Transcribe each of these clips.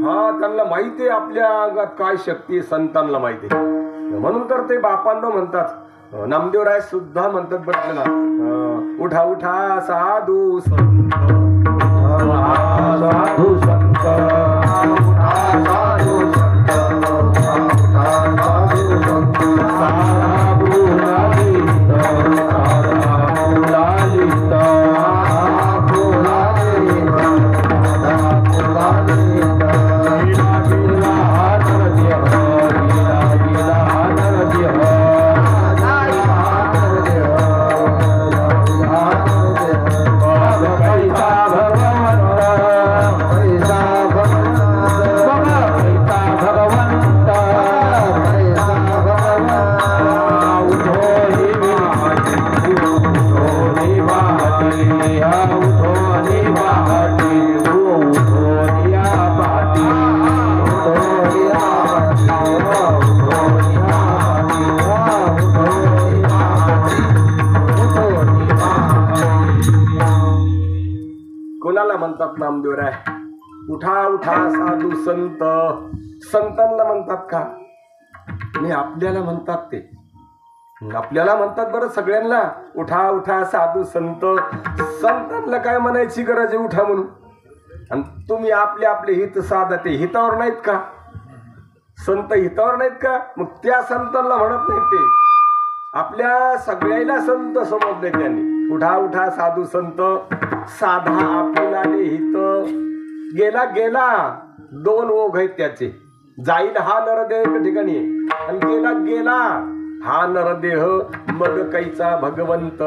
हा त्यांना माहिती आहे आपल्या अंगात काय शक्ती आहे, संतांना माहिती आहे. म्हणून तर ते बापांनो म्हणतात, नामदेवराय सुद्धा म्हणतात बरं आपल्याला, उठा उठा साधू संत, साधू संत, साधू संत, साधू संत, साधू लालित, साधू लालित, साधू लालित, साधू लालित, लीला लीला नरदेह, लीला लीला नरदेह, कोणाला म्हणतात नामदेवराय? उठा उठा साधू संत, संतांना म्हणतात का? नाही, आपल्याला म्हणतात. ते आपल्याला म्हणतात बरं सगळ्यांना, उठा उठा साधू संत. संतांना काय म्हणायची गरज आहे उठा म्हणून? आणि तुम्ही आपले आपले हित साधा, ते हितावर नाहीत का? संत हितावर नाहीत का? मग त्या संतांना म्हणत नाहीत. ते आपल्या सगळ्याला संत समजले त्यांनी. उठा उठा साधू संत, साधा आपल्याले हित, गेला गेला दोन ओघ आहेत त्याचे. जाईल हा नरदेह एका ठिकाणी आणि गेला गेला हा नरदेह, मग कैचा भगवंत.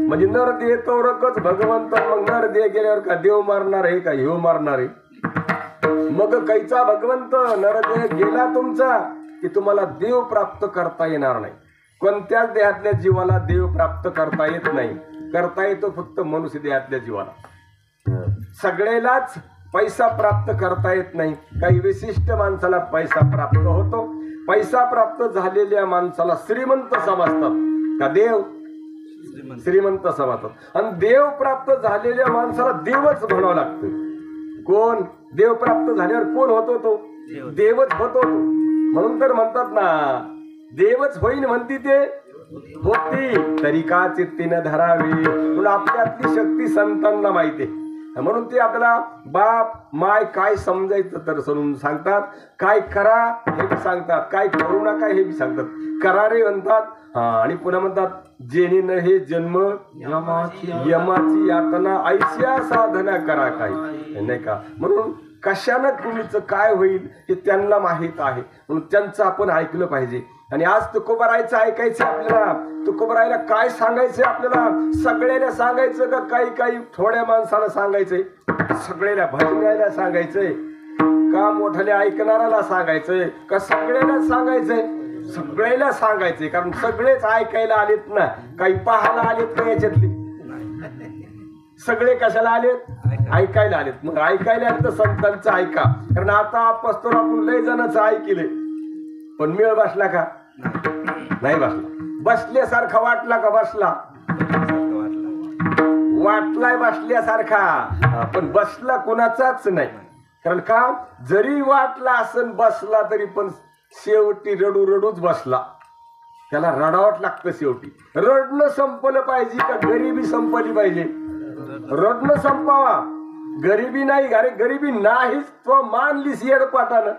म्हणजे नरदेह तोरकच भगवंत. मग नरदेह गेल्यावर का देव मारणार आहे का ह्यो मारणार आहे? मग कैचा भगवंत, नरदेह गेला तुमचा की तुम्हाला देव प्राप्त करता येणार नाही. कोणत्याच देहातल्या जीवाला देव प्राप्त करता येत नाही. करता येतो फक्त मनुष्य देहातल्या जीवाला. सगळ्यालाच पैसा प्राप्त करता येत नाही. काही विशिष्ट माणसाला पैसा प्राप्त होतो. पैसा प्राप्त झालेल्या माणसाला श्रीमंत समजतात का देव? श्रीमंत समजतात. आणि देव प्राप्त झालेल्या माणसाला देवच म्हणावं लागतं. कोण देव प्राप्त झाल्यावर कोण होतो? तो देवच होतो. तो म्हणून तर म्हणतात ना, देवच होईन म्हणती ते होती, तरी का चित्तीनं धरावी. म्हणून आपल्यातली शक्ती संतांना माहिती आहे. म्हणून ते आपल्याला बाप माय काय समजायचं तर समजून सांगतात. काय करा हे बी सांगतात, काय करू नका हे बी सांगतात. करा रे म्हणतात. आणि पुन्हा म्हणतात, जेणे न हे जन्म यमाची यातना, ऐशा साधना करा काही नाही का. म्हणून कशानं कुणीचं काय होईल हे त्यांना माहीत आहे. म्हणून त्यांचं आपण ऐकलं पाहिजे. आणि आज तुकोबारायचं ऐकायचं आपल्याला. तुकोबारायला काय सांगायचंय आपल्याला? सगळ्याला सांगायचं का काही काही थोड्या माणसाला सांगायचंय? सगळ्याला भजनाला सांगायचंय का मोठ्याला ऐकणाऱ्याला सांगायचंय का सगळ्याला सांगायचंय? सगळ्याला सांगायचंय. कारण सगळेच ऐकायला आलेत ना, काही पाहायला आलेत का याच्यातले? सगळे कशाला आलेत? ऐकायला आलेत. मग ऐकायला आले तर संतांचं ऐका. कारण आता आपण लय जणांचं ऐकले, पण मेळ बसला का? नाही बसला. बसल्यासारखा वाटला का? बसला वाटलाय बसल्यासारखा, पण बसला कुणाचाच नाही. कारण का, जरी वाटला असन बसला तरी पण शेवटी रडू रडूच बसला. त्याला रडावट लागतं शेवटी. रडणं संपलं पाहिजे का गरिबी संपली पाहिजे? रडणं संपावा. गरिबी नाही, अरे गरिबी नाहीच तो मानलीस येडपाटानं.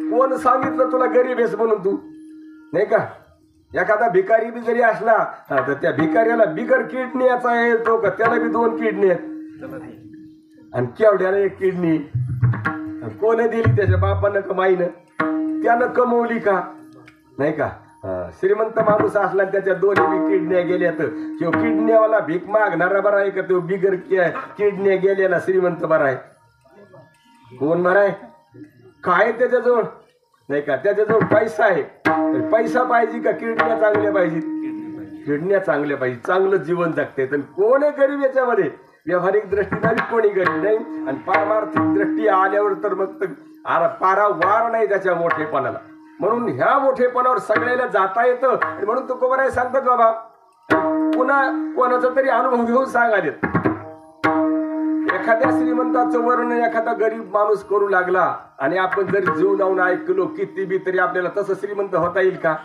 कोण सांगितलं तुला गरीब आहेस म्हणून? तू नाही का. एखादा भिकारी बी जरी असला तर त्या भिकाऱ्याला बिगर किडनीचा येतो का? त्याला बी 2 किडनी आहेत आणि केवढ्याला 1 किडनी. कोण दिली? त्याच्या बापानं का माईनं? त्यानं कमवली का? नाही का. श्रीमंत माणूस असला त्याच्या 2 बी किडन्या गेल्या तर किंवा किडनीवाला भीक मागणारा बरा आहे का तो बिगर किडन्या गेलेला श्रीमंत बरा आहे? कोण बरा आहे? काय त्याच्याजवळ? नाही का. त्याच्याजवळ पैसा आहे. पैसा पाहिजे का किडन्या चांगल्या पाहिजेत? किडन्या चांगल्या पाहिजे. चांगलं जीवन जगते. तर कोण आहे गरीब याच्यामध्ये? व्यावहारिक दृष्टीने कोणी गरीब नाही. आणि पारमार्थिक दृष्टी आल्यावर तर मग पारा वार नाही त्याच्या मोठेपणाला. म्हणून ह्या मोठेपणावर सगळ्याला जाता येतं. म्हणून तुकोबाराय सांगतात, बाबा पुन्हा कोणाचा तरी अनुभव घेऊन सांगालेत. एखाद्या श्रीमंताचं वर्णन एखादा गरीब माणूस करू लागला आणि आपण जर जीव लावून ऐकलो किती बी तरी आपल्याला तसं श्रीमंत होता येईल का?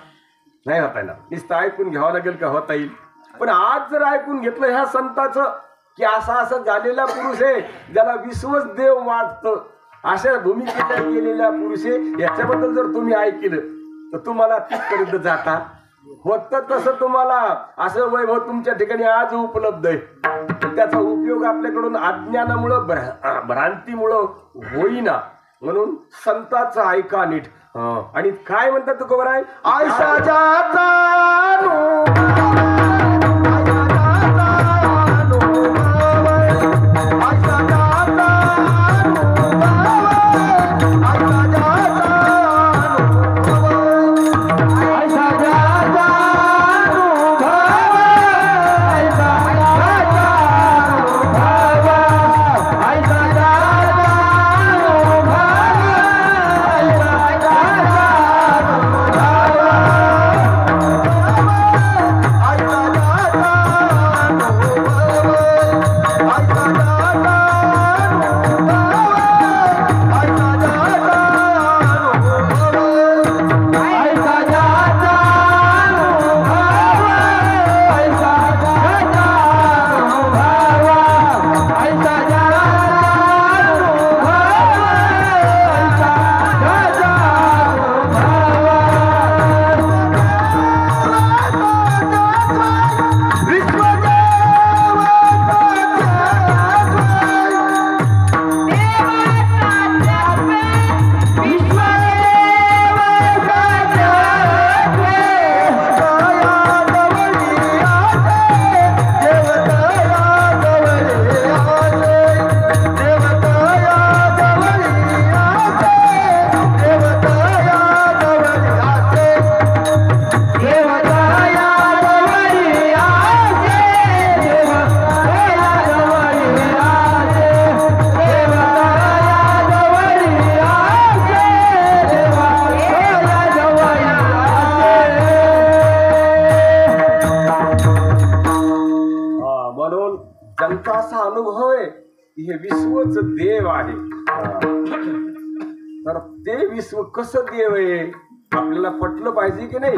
नाही होता येणार. नुसतं ऐकून घ्यावं लागेल का होता येईल. पण आज जर ऐकून घेतलं ह्या संताचं की असा असं झालेला पुरुष आहे ज्याला विश्वच देव वाटतं, अशा भूमिकेला गेलेला पुरुष आहे, याच्याबद्दल जर तुम्ही ऐकलं तर तुम्हाला तिथपर्यंत जाता. होतं तसं तुम्हाला असं वैभव तुमच्या ठिकाणी आज उपलब्ध आहे, त्याचा उपयोग आपल्याकडून अज्ञानामुळं भ्रांतीमुळं होईना. म्हणून संतांचं ऐका नीट. आणि काय म्हणतात तुकोबराय? आयसा जाता हे विश्वच देव आहे. तर ते विश्व कसं देव आहे आपल्याला पटलं पाहिजे की नाही?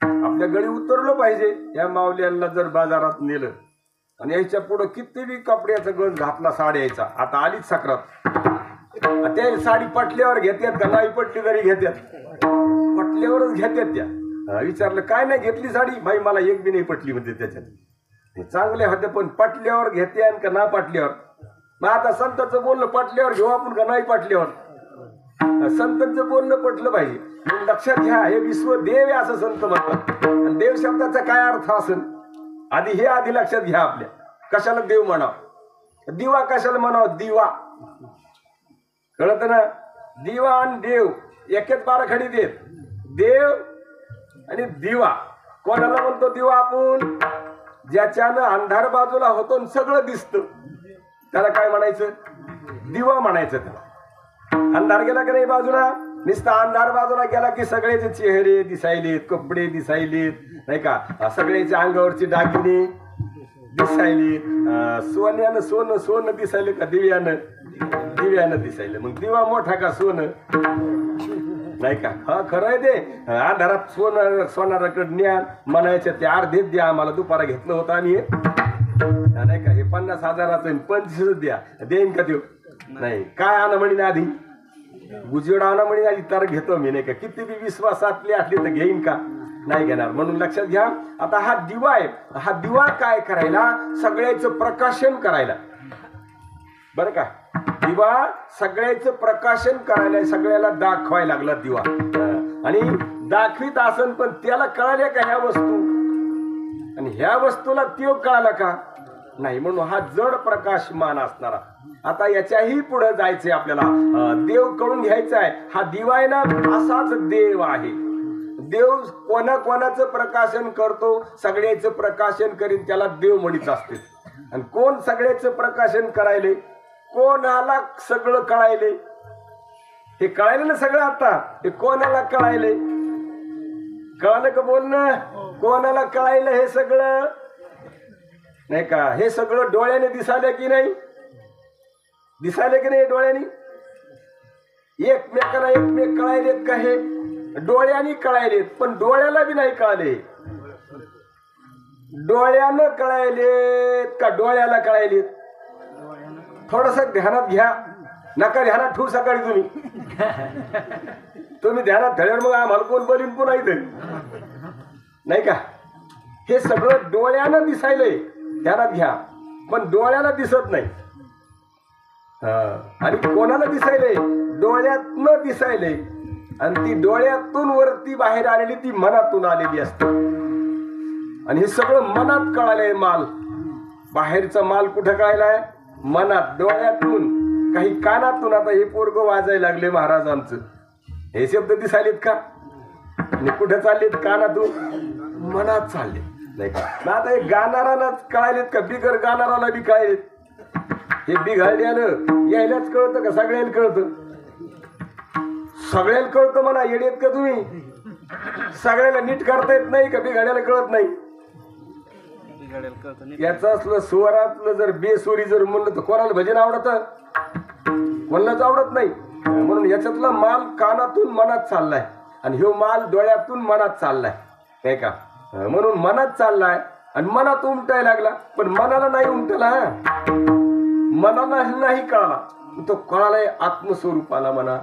आपल्या गळी उतरलं पाहिजे. या माऊल्यांना जर बाजारात नेलं आणि याच्या पुढं किती बी कपड्याचा गंज घातला साड्याचा, आता आलीच साखरात, त्या साडी पटल्यावर घेतात का? नाही पटली तरी घेतात, पटल्यावरच घेतात. त्या विचारलं काय नाही घेतली साडी? बाई मला एक बी नाही पटली म्हणते. त्याच्यात चांगले होते पण पटल्यावर घेते का ना पटल्यावर. मग आता संतांचं बोलणं पटल्यावर घेऊ आपण का नाही पटल्यावर? संतांचं बोलणं पटलं पाहिजे. लक्षात घ्या हे विश्व देव आहे असं संत म्हणतात. आणि देव शब्दाचा काय अर्थ असेल आधी लक्षात घ्या. आपल्या कशाला देव म्हणावं? दिवा कशाला म्हणावं? दिवा कळत ना? दिवा आणि देव एकच बाराखडी देत. देव आणि दिवा. कोणाला म्हणतो दिवा आपण? ज्याच्यानं अंधार बाजूला होतो सगळं दिसतं त्याला काय म्हणायचं? दिवा म्हणायचं. त्याला अंधार गेला की नाही बाजूला, नुसता अंधार बाजूला गेला की सगळ्याचे चेहरे दिसायलेत, कपडे दिसायलेत नाही का, सगळ्याच्या अंगावरची दागिने दिसायली. सोन्यानं सोनं दिसायलं का दिव्यानं दिसायलं? मग दिवा मोठा का सोनं नाही का? हा खरं आहे ते. अंधारात सोनाराकडे ज्ञान म्हणायचं ते अर्धेच द्या आम्हाला, दुपारा घेतलं होतं आणि नाही का हे 50,000चं 25 द्या, देईन का देऊ? नाही. काय आणा म्हणीन आधी? गुजवड आणा म्हणीन आधी तर घेतो मी नाही का. किती बी विश्वासातली असली तर घेईन का? नाही घेणार. म्हणून लक्षात घ्या. आता हा दिवा आहे. हा दिवा काय करायला? सगळ्याचं प्रकाशन करायला. बरं का? दिवा सगळ्याचं प्रकाशन करायला, सगळ्याला दाखवायला लागला दिवा. आणि दाखवीत असन पण त्याला कळाल्या का ह्या वस्तू? आणि ह्या वस्तूला त्यो कळाला का? नाही. म्हणून हा जड प्रकाशमान असणारा. आता याच्याही पुढे जायचंय आपल्याला. देव कळून घ्यायचा आहे. हा दिवा आहे ना, असाच देव आहे. देव कोणाचं प्रकाशन करतो? सगळ्याचं प्रकाशन करीन त्याला देव म्हणीत असते. आणि कोण सगळ्याचं प्रकाशन करायले? कोणाला सगळं कळायले? हे कळायले ना सगळं. आता हे कोणाला कळायले? कळालं का बोलणं? कोणाला कळायलं हे सगळं नाही का? हे सगळं डोळ्याने दिसायलं की नाही? दिसायले की नाही डोळ्यांनी? एकमेकाला एकमेक कळायलेत का? हे डोळ्यांनी कळायलेत, पण डोळ्याला बी नाही कळाले. डोळ्यानं कळायलेत का डोळ्याला कळायलेत? थोडस ध्यानात घ्या. नका ध्यानात ठेवू सकाळी तुम्ही ध्यानात ठेवल्यावर मग आम्हाला कोण बोलीन पुन्हा इथं, नाही का? हे सगळं डोळ्यानं दिसायलंय, ध्यानात घ्या, पण डोळ्याला दिसत नाही. आणि कोणाला दिसायलंय? डोळ्यातनं दिसायलंय. आणि ती डोळ्यातून वरती बाहेर आलेली ती मनातून आलेली असते. आणि हे सगळं मनात कळालंय. माल बाहेरचा माल कुठं कळायलाय? मनात, डोळ्यातून, काही कानातून. आता हे पोरग वाजायला लागले महाराजांचं, हे शब्द दिसायलेत का? आणि कुठे चाललेत? कानातून, मनात चालले, नाही का? आता हे गाणारालाच कळायलेत का? बिगर गाणाराला बी कळायलेत. हे बिघडल्यानं यायलाच कळतं का? सगळ्यांना कळतं? सगळ्याला कळतं म्हणा. येडेत का तुम्ही? सगळ्याला नीट करता येत नाही का? बिघाड्याला कळत नाही? याचं असलं स्वरातलं जर बेसुरी जर म्हणलं तर कोणाला भजन आवडत? कोणालाच आवडत नाही. म्हणून याच्यातला माल कानातून मनात चाललाय आणि ह्यो माल डोळ्यातून मनात चाललाय, नाही का? म्हणून मनात चाललाय आणि मनात उमटायला लागला. पण मनाला नाही उमटला, मनाला नाही कळाला. तो कळालाय आत्मस्वरूपाला म्हणा,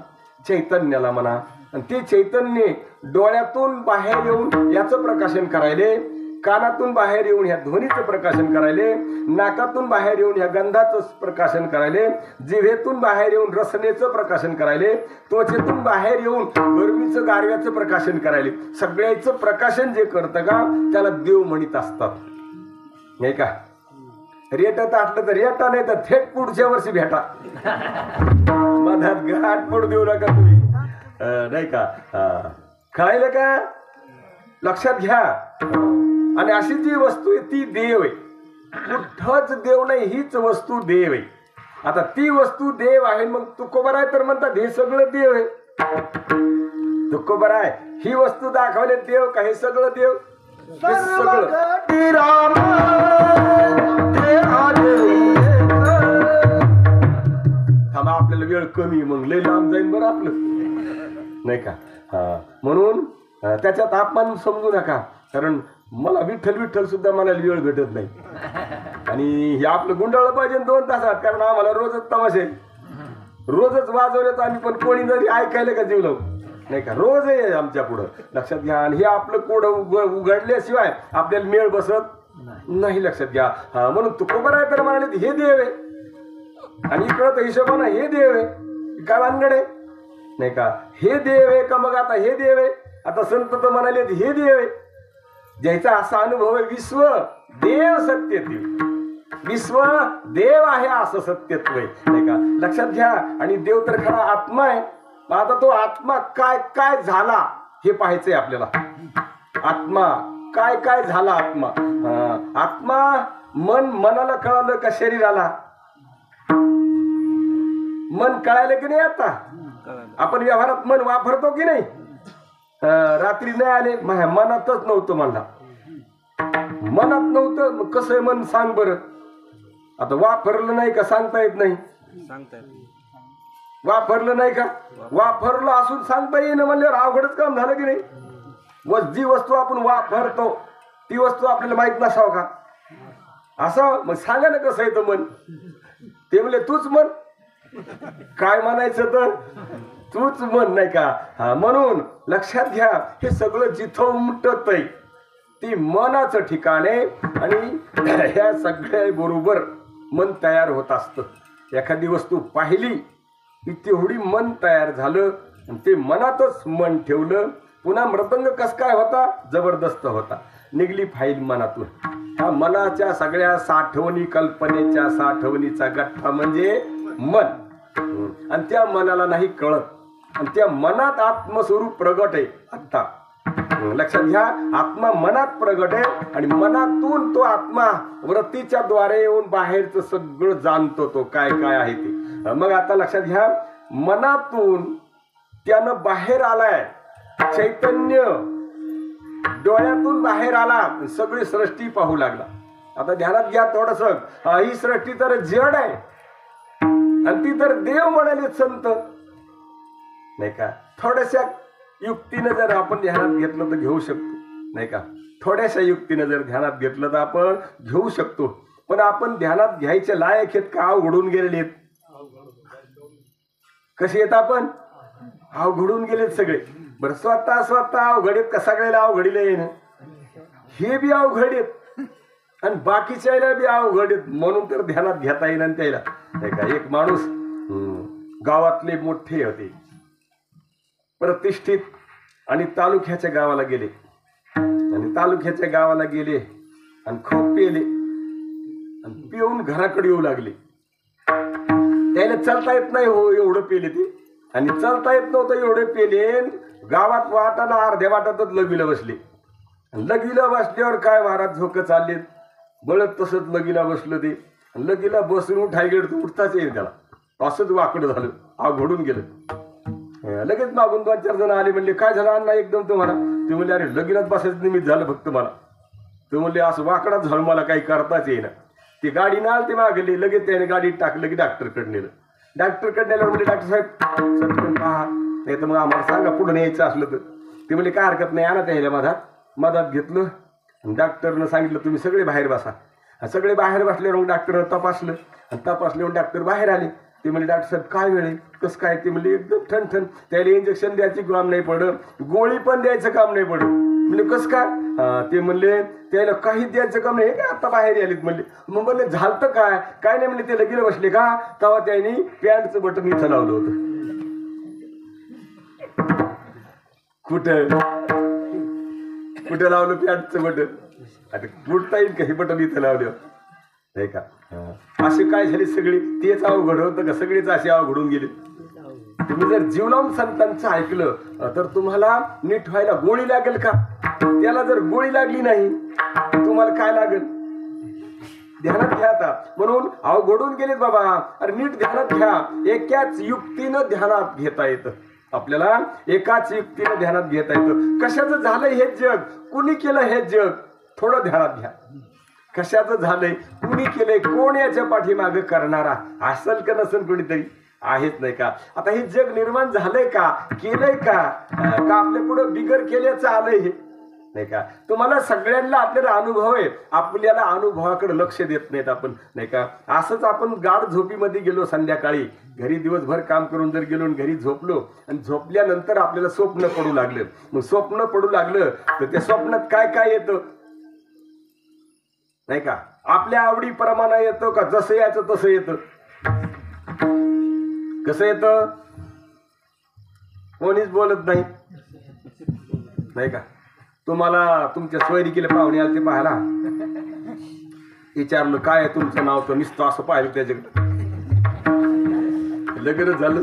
चैतन्याला म्हणा. आणि ते चैतन्य डोळ्यातून बाहेर येऊन याचं प्रकाशन करायले, कानातून बाहेर येऊन ह्या ध्वनीचं प्रकाशन करायले, नाकातून बाहेर येऊन ह्या गंधाचं प्रकाशन करायले, जिभेतून बाहेर येऊन रसनेचं प्रकाशन करायले, त्वचेतून बाहेर येऊन गरमीचं गारव्याचं प्रकाशन करायले. सगळ्याचं प्रकाशन जे करतं का त्याला देव म्हणत असतात, नाही का? रेटत असलं तर रेटा, नाही तर थेट पुढच्या वर्षी भेटा. मधात गाठपोड देऊ नका तुम्ही, नाही का? कळायलं का? लक्षात घ्या. आणि अशी जी वस्तू आहे ती देव आहे. कुठंच देव नाही, हीच वस्तू देव आहे. आता ती वस्तू देव आहे, मग तुकोबर आहे तर म्हणतात हे सगळं देव आहे. तुकोबर आहे, ही वस्तू दाखवले देव का? हे सगळं देव, हे सगळं. थांबा, आपल्याला वेळ कमी, मग लय लांब जाईल बरं आपलं, नाही का? म्हणून त्याच्यात अपमान समजू नका. कारण मला विठ्ठल विठ्ठल सुद्धा मला वेळ भेटत नाही. आणि हे आपलं गुंडाळलं पाहिजे 2 तासात, कारण आम्हाला रोजच तमाशे, रोजच वाजवण्यात आम्ही. पण कोणी जरी ऐकायला का जीव लावू, नाही का? रोज आहे आमच्या पुढं, लक्षात घ्या. आणि हे आपलं कोड उघडल्याशिवाय आपल्याला मेळ बसत नाही, लक्षात घ्या. म्हणून तुकोबर आहे तर म्हणाले हे देव आहे, आणि इकडं तर हिशोबानं हे देव आहे. काय भानगड आहे, नाही का? हे देव आहे का? मग आता हे देव आहे. आता संत तर म्हणाले हे देव आहे. ज्याचा असा अनुभव आहे, विश्व देव सत्यत्व, विश्व देव आहे असं सत्यत्व आहे, नाही का? लक्षात घ्या. आणि देव तर खरा आत्मा आहे. आता तो आत्मा काय काय झाला हे पाहायचंय आपल्याला. आत्मा काय काय झाला? आत्मा मन, मनाला कळालं का शरीराला? मन कळायलं की नाही? आता आपण व्यवहारात मन वापरतो की नाही? रात्री नाही आले, मनातच नव्हतं म्हणला, मनात नव्हतं. मग कसं आहे मन? सांग बरं. आता वापरलं नाही का? सांगता येत नाही. वापरलं नाही का? वापरलं असून सांगता येईना म्हणल्यावर अवघडच काम झालं की नाही? जी वस्तू आपण वापरतो ती वस्तू आपल्याला माहित नसावं का? असं मग सांगा ना कसं येतं मन? ते म्हणले तूच मन. काय म्हणायचं तर तूच मन, नाही का? म्हणून लक्षात घ्या, हे सगळं जिथं उमटत आहे ती मनाचं ठिकाण आहे. आणि ह्या सगळ्या बरोबर मन तयार होत असतं. एखादी वस्तू पाहिली की तेवढी मन तयार झालं, आणि ते मनातच मन ठेवलं. पुन्हा मृदंग कस काय होता? जबरदस्त होता. निघली फाईल मनातून. ह्या मनाच्या सगळ्या साठवणी, कल्पनेच्या साठवणीचा गठ्ठा म्हणजे मन. आणि त्या मनाला नाही कळत, आणि त्या मनात आत्मस्वरूप प्रगट आहे. आता लक्षात घ्या, आत्मा मनात प्रगट आहे, आणि मनातून तो आत्मा वृत्तीच्या द्वारे येऊन बाहेरचं सगळं जाणतो, तो काय काय आहे ते. मग आता लक्षात घ्या, मनातून त्यानं बाहेर आलाय चैतन्य, डोळ्यातून बाहेर आला, सगळी सृष्टी पाहू लागला. आता ध्यानात घ्या थोडस, ही सृष्टी तर जड आहे, आणि ती तर देव म्हणाले संत, नाही का. थोड्याशा युक्तीनं जर आपण ध्यानात घेतलं तर घेऊ शकतो, नाही का. थोड्याशा युक्तीनं जर ध्यानात घेतलं तर आपण घेऊ शकतो. पण आपण ध्यानात घ्यायचे लायक आहेत का अवघडून गेलेले आहेत? कसे आहेत आपण? अवघडून गेलेत सगळे. बरं स्वतः अवघड आहेत का सगळ्याला अवघडीला येणं? हे बी अवघड आहेत आणि बाकीच्याला बी अवघड आहेत, म्हणून तर ध्यानात घेता येईन. आणि त्याला नाही का एक माणूस गावातले मोठे होते, प्रतिष्ठित, आणि तालुक्याच्या गावाला गेले. आणि तालुक्याच्या गावाला गेले आणि खूप पेले आणि पिऊन घराकडे येऊ लागले. त्याला चालता येत नाही हो एवढं पेले ते, आणि चालता येत नव्हतं एवढे पेले. गावात वाटाला अर्ध्या वाटातच लगीला बसले. लगीला बसल्यावर काय महाराज झोकं चाललेत, बळत तसंच लगीला बसलं ते. लगीला बसून उठाय गेलं तर उठताच येईल त्याला, असंच वाकडं झालं, अवघडून गेलं. लगेच मागून 2-4 जण आले, म्हणले काय झालं अण्णा एकदम तुम्हाला? ते म्हणले अरे लगीलाच बसायचं निमित्त झालं फक्त मला. ते म्हणले असं वाकडाच झालं, मला काही करताच येईना. ती गाडी ना ते मागली, लगेच त्याने गाडीत टाकलं की डॉक्टरकडे नेलं. डॉक्टरकडे नेल्यावर म्हणजे डॉक्टर साहेब सटकन पहा, नाही तर मग आम्हाला सांगा पुढे न्यायचं असलं तर. ते म्हणले काय हरकत नाही, आणा त्याला मधात घेतलं. डॉक्टरनं सांगितलं तुम्ही सगळे बाहेर बसा. सगळे बाहेर बसल्यावर मग डॉक्टरनं तपासलं आणि तपासल्यावर डॉक्टर बाहेर आले. ते म्हणले डॉक्टर साहेब काय वेळ कसं काय? ते म्हणले एकदम ठणठण, त्याला इंजेक्शन द्यायची काम नाही पडत, गोळी पण द्यायचं काम नाही पडत. म्हणजे कसं काय? ते म्हणले त्याला काही द्यायचं काम नाही, काय आता बाहेर आलीत म्हणले. मग म्हणले झालं काय? काय नाही म्हणले, ते लगीला बसले का तेव्हा त्यांनी पॅन्टचं बटन इथं लावलं होतं. कुठं लावलं पॅन्टचं बटन? आता कुठता येईल का हे बटन इथं लावलं, नाही का. असे काय झाले सगळे, तेच अवघड होतं का सगळेच असे अवघडून गेले. तुम्ही जर जीव लावून संतांचं ऐकलं तर तुम्हाला नीट व्हायला गोळी लागेल का? त्याला जर गोळी लागली नाही तुम्हाला काय लागेल? ध्यानात घ्या आता. म्हणून अवघडून गेलेत बाबा, अरे नीट ध्यानात घ्या. एकाच युक्तीनं ध्यानात घेता येतं आपल्याला, एकाच युक्तीनं ध्यानात घेता येतं. कशाचं झालंय हे जग, कुणी केलं हे जग, थोडं ध्यानात घ्या. कशाचं झालंय, कुणी केलंय, कोण याच्या पाठीमागे करणारा असेल का नसेल कोणीतरी आहेच, नाही का. आता हे जग निर्माण झालंय का, केलंय का आपल्या पुढे बिगर केल्याचं आलंय हे, नाही का. तुम्हाला सगळ्यांना आपल्याला अनुभव आहे, आपल्याला अनुभवाकडे लक्ष देत नाहीत आपण, नाही का. असंच आपण गाढ झोपीमध्ये गेलो, संध्याकाळी घरी दिवसभर काम करून जर गेलो आणि घरी झोपलो आणि झोपल्यानंतर आपल्याला स्वप्न पडू लागलं. मग स्वप्न पडू लागलं तर त्या स्वप्नात काय काय येतं, नाही का. आपल्या आवडीप्रमाणे येतं का जसं यायचं तसं येतं? कसं येतं कोणीच बोलत नाही, नाही का. तुम्हाला तुमच्या सोयरिकीला पाहुणे आले ते पाहायला, विचारलं काय आहे तुमचं नाव, तर नुसतं असं पाहिलं त्याच्याकडे. लग्न झालं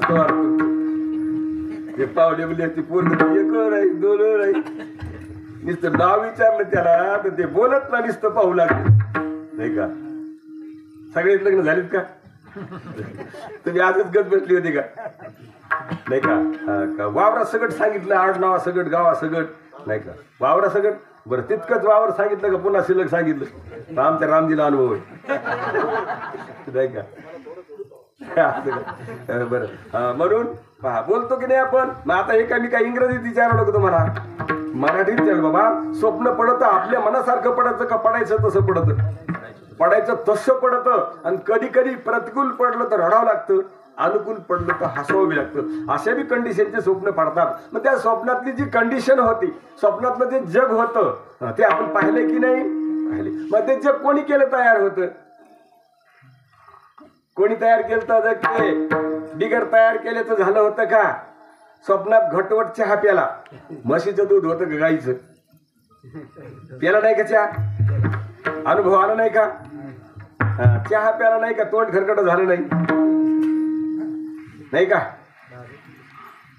ते पाहुणे म्हणजे ती पूर्ण एक राहील 2 राहील, नुसतं नाव विचारलं त्याला तर ते बोलत ना नुसतं पाहू लागले, नाही का. सगळेच लग्न झालेत का? तुम्ही आजच गत बसली होती का, नाही का. वावरा सगट सांगितलं, आडनावा सगट, गावा सगट, नाही का. वावरा सगट बरं, तितकंच वावर सांगितलं का पुन्हा शिल्लक सांगितलं? तर आमच्या रामजीला अनुभव आहे, नाही का. बरं म्हणून पहा बोलतो की नाही आपण. मग आता हे काय मी काय इंग्रजीत विचारलं का तुम्हाला, मराठीत विचारलं. बाबा स्वप्न पडतं आपल्या मनासारखं पडायचं का पडायचं तसं पडतं? पडायचं तसं पडतं. आणि कधी कधी प्रतिकूल पडलं तर रडावं लागतं, अनुकूल पडलं तर हसवावी लागतं. अशा बी कंडिशनचे स्वप्न पडतात. मग त्या स्वप्नातली जी कंडिशन होती, स्वप्नातलं जे जग होतं ते आपण पाहिले की नाही पाहिले. मग ते जग कोणी केलं तयार होतं? कोणी तयार केलं जग? ते बिगर तयार केल्याचं झालं होतं का? स्वप्नात घटवट चहा प्याला, म्हशीचं दूध होतं का गाईचं? प्याला नाही का चहा? अनुभव आला नाही का? चहा प्याला नाही का? तोंड खरकट झालं नाही, नाही का?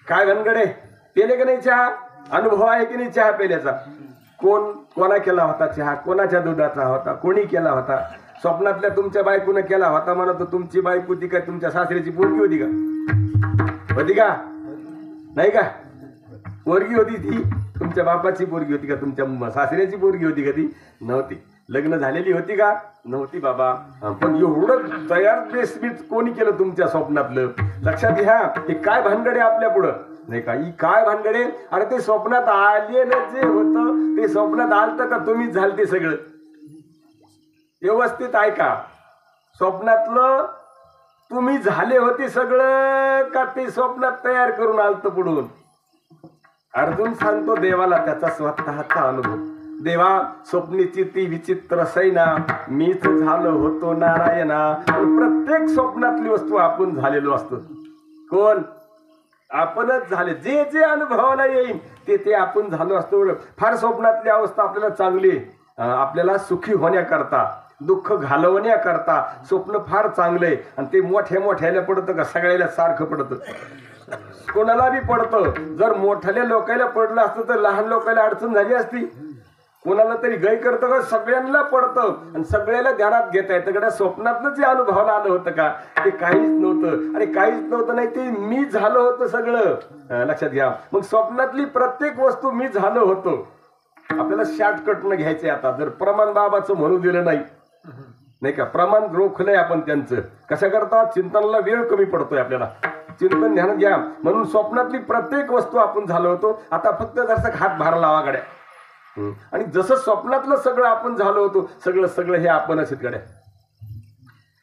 काय घनगडे पेले का नाही चहा? अनुभव आहे की नाही चहा पेल्याचा? कोणा केला होता चहा? कोणाच्या दुधाचा होता? कोणी केला होता? स्वप्नातल्या तुमच्या बायकोनं केला होता म्हणा. तर तुमची बायको ती काय तुमच्या सासऱ्याची पोरगी होती का? होती का? नाही का? पोरगी होती ती तुमच्या बापाची पोरगी होती का? तुमच्या सासऱ्याची पोरगी होती का? ती नव्हती. लग्न झालेली होती का? नव्हती बाबा. पण एवढं तयार बेसबीट कोणी केलं तुमच्या स्वप्नातलं? लक्षात घ्या, हे काय भानगडे आपल्या पुढं नाही का? ही काय भानगडे? अरे ते स्वप्नात आलेलं जे होतं ते स्वप्नात आलतं का तुम्हीच झालते सगळं? व्यवस्थित ऐका, स्वप्नातलं तुम्ही झाले होते सगळं का ते स्वप्नात तयार करून आलतं पुढून? अर्जुन सांगतो देवाला त्याचा स्वतःचा अनुभव. देवा, स्वप्नीची ती विचित्र सैना, मीच झालो होतो नारायणा. प्रत्येक स्वप्नातली वस्तू आपण झालेलो असतो. कोण? आपणच झाले. जे जे अनुभवाला येईल ते ते आपण झालो असतो. फार स्वप्नातली अवस्था आपल्याला चांगली, आपल्याला सुखी होण्याकरता, दुःख घालवण्याकरता स्वप्न फार चांगलंय. आणि ते मोठ्या मोठ्याला पडतं का? सगळ्याला सारखं पडतं. कोणाला बी पडतं. जर मोठ्याल्या लोकांना पडलं असतं तर लहान लोकांना अडचण झाली असती. कोणाला तरी गय करतं का? सगळ्यांना पडतं आणि सगळ्याला ध्यानात घेता येतं का? स्वप्नातनं जे अनुभवाला आलं होतं का ते काहीच नव्हतं. आणि काहीच नव्हतं नाही, ते मी झालं होतं सगळं. लक्षात घ्या. मग स्वप्नातली प्रत्येक वस्तू मी झालो होतो. आपल्याला शॉर्टकटनं घ्यायचंय. आता जर प्रमाण बाबाचं म्हणू दिलं नाही का, प्रमाण रोखलंय आपण त्यांचं. कशा करता? चिंतनाला वेळ कमी पडतोय आपल्याला. चिंतन ध्यान घ्या. म्हणून स्वप्नातली प्रत्येक वस्तू आपण झालो होतो. आता फक्त जसं हात भार लावा गड्या. आणि जसं स्वप्नातलं सगळं आपण झालो होतो, सगळं सगळं हे आपणच आहेत गड्या.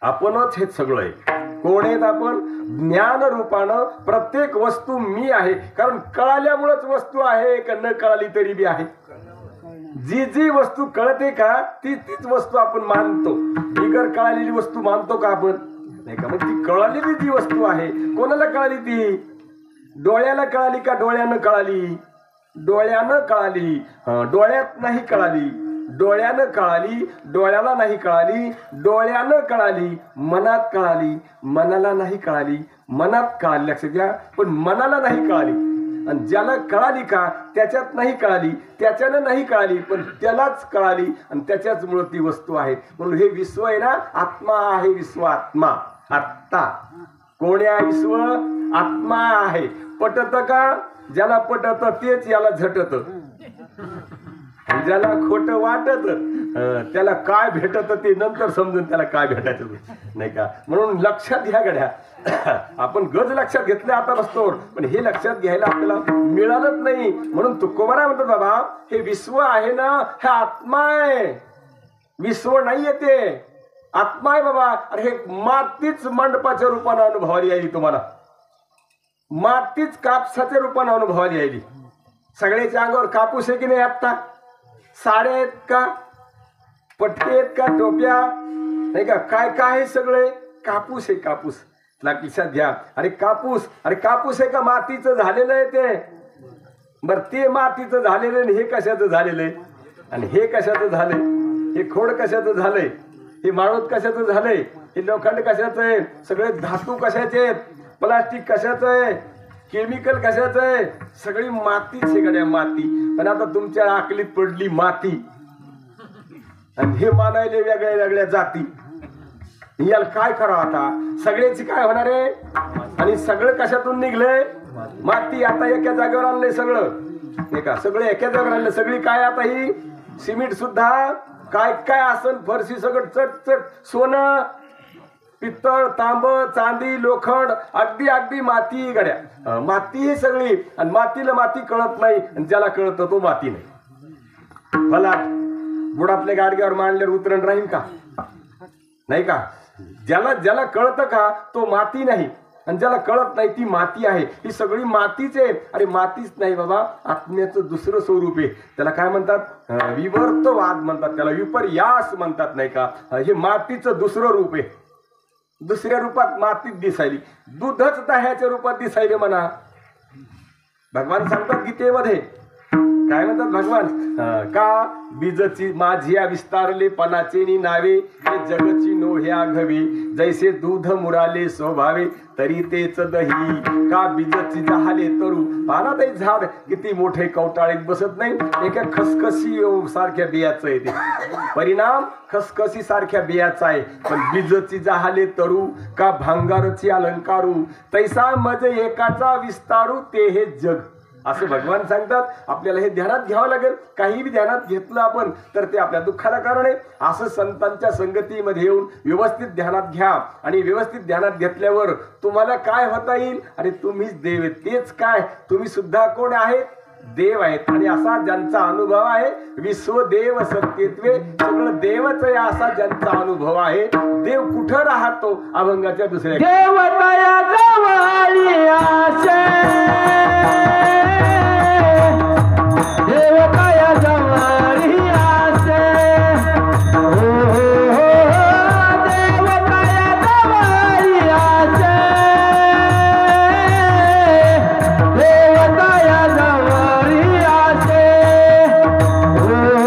आपणच हे सगळं आहे. कोण आहेत आपण? ज्ञान रूपानं प्रत्येक वस्तू मी आहे. कारण कळाल्यामुळेच वस्तू आहे का न कळाली तरी बी आहे. जी जी वस्तू कळते का ती तीच वस्तू आपण मानतो. बिगर कळालेली वस्तू मानतो का आपण? नाही का? मग ती कळालेली जी वस्तू आहे, कोणाला कळाली ती? डोळ्याला कळाली का डोळ्यानं कळाली? डोळ्यानं कळाली. डोळ्यात नाही कळाली. डोळ्यानं कळाली, डोळ्याला नाही कळाली. डोळ्यानं कळाली, मनात कळाली. मनाला नाही कळाली, मनात कळाली. लक्षात घ्या. पण मनाला नाही कळाली. आणि ज्याला कळाली का त्याच्यात नाही कळाली, त्याच्यानं नाही कळाली, पण त्यालाच कळाली आणि त्याच्याच मुळे ती वस्तू आहे. म्हणून हे विश्व आहे ना, आत्मा आहे. विश्व आत्मा. आत्ता कोण आहे? विश्व आत्मा आहे. पटत का? ज्याला पटत तेच याला झटत. ज्याला खोट वाटत त्याला काय भेटत ते नंतर समजून त्याला काय भेटायचं नाही का? म्हणून लक्षात घ्या गड्या. आपण गज लक्षात घेतले आता बसतो, पण हे लक्षात घ्यायला आपल्याला मिळालंच नाही. म्हणून तुकोबारा म्हणतात बाबा, हे विश्व आहे ना, हे आत्मा आहे. विश्व नाहीये, ते आत्मा आहे बाबा. अरे हे मातीच मंडपाच्या रूपानं अनुभवाला यायली. तुम्हाला मातीच कापसाच्या रूपानं अनुभवाला यायली. सगळ्याच्या अंगावर कापूस आहे की नाही? आत्ता साड्या आहेत का? पट्टे आहेत का? टोप्या नाही का? काय काय आहे? सगळे कापूस आहे. कापूस लक्षात घ्या. अरे कापूस, अरे कापूस आहे का? मातीचं झालेलं आहे ते. बर ते मातीचं झालेलं आहे. हे कशाचं झालेलं आहे? आणि हे कशाचं झालंय? हे खोड कशाचं झालंय? हे माळूत कशाचं झालंय? हे लोखंड कशाचं आहे? सगळे धातू कशाचे आहेत? प्लास्टिक कशाचं आहे? केमिकल कशाचं आहे? सगळी मातीच आहे गड्या, माती. पण आता तुमच्या आकलीत पडली माती आणि हे मानायले वेगळ्या वेगळ्या जाती. याला काय करावं आता? सगळ्याची काय होणार आहे? आणि सगळं कशातून निघलंय? माती. आता एका जागेवर आणलंय सगळं नाही का? सगळं एका जागेवर आणलं. सगळी काय आता? ही सिमेंट सुद्धा काय काय असन, फरशी सगळं चटचट, सोनं, पित्तळ, तांब, चांदी, लोखंड, अगदी अगदी माती गड्या. माती ही सगळी. आणि मातीला माती कळत नाही, आणि ज्याला कळतं तो माती नाही. मला बुडातल्या गाडग्यावर मांडल्यावर उतरण राहील का? नाही का? ज्याला ज्याला कळतं का तो माती नाही, आणि ज्याला कळत नाही ती माती आहे. ही सगळी मातीच आहे. अरे मातीच नाही बाबा, आत्म्याचं दुसरं स्वरूप आहे. त्याला काय म्हणतात? विवर्तवाद म्हणतात, त्याला विपर्यास म्हणतात नाही का? हे मातीचं दुसरं रूप आहे. दुसऱ्या रूपात मातीत दिसायली, दूधच दह्याच्या रूपात दिसायले म्हणा. भगवान सांगतात गीतेमध्ये, काय म्हणतात भगवान? का बीजची माझिया विस्तारले पणाचे नावे, हे जगची नोह्या घवी, जैसे दूध मुराले स्वभावे, तरी तेच दही. का बीजची जहाले तरू, पाना ते झाड किती मोठे कवटाळीत बसत नाही, एका खसखसी सारख्या बियाचं आहे ते. परिणाम खसखसी सारख्या बियाचा आहे. पण बीजची जहाले तरू, का भांगारची अलंकारू, तैसा मज एकाचा विस्तारू, ते हे जग. असं भगवान सांगतात. आपल्याला हे ध्यानात घ्यावं लागेल. काही बी ध्यानात घेतलं आपण तर ते आपल्या दुःखाला कारण आहे. असं संतांच्या संगतीमध्ये येऊन व्यवस्थित ध्यानात घ्या. आणि व्यवस्थित ध्यानात घेतल्यावर तुम्हाला काय होता येईल, अरे तुम्हीच देव आहे. तेच काय, तुम्ही सुद्धा कोण आहेत, देव आहेत. आणि असा ज्यांचा अनुभव आहे, विश्वदेव सत्यत्वे, सगळं देवच आहे असा ज्यांचा अनुभव आहे, देव कुठं राहतो, अभंगाच्या दुसऱ्या देवताया जवळी आसे, देवताया जवळी आसे, हो हो हो, देवताया जवळी आसे, देवताया जवळी आसे, हो हो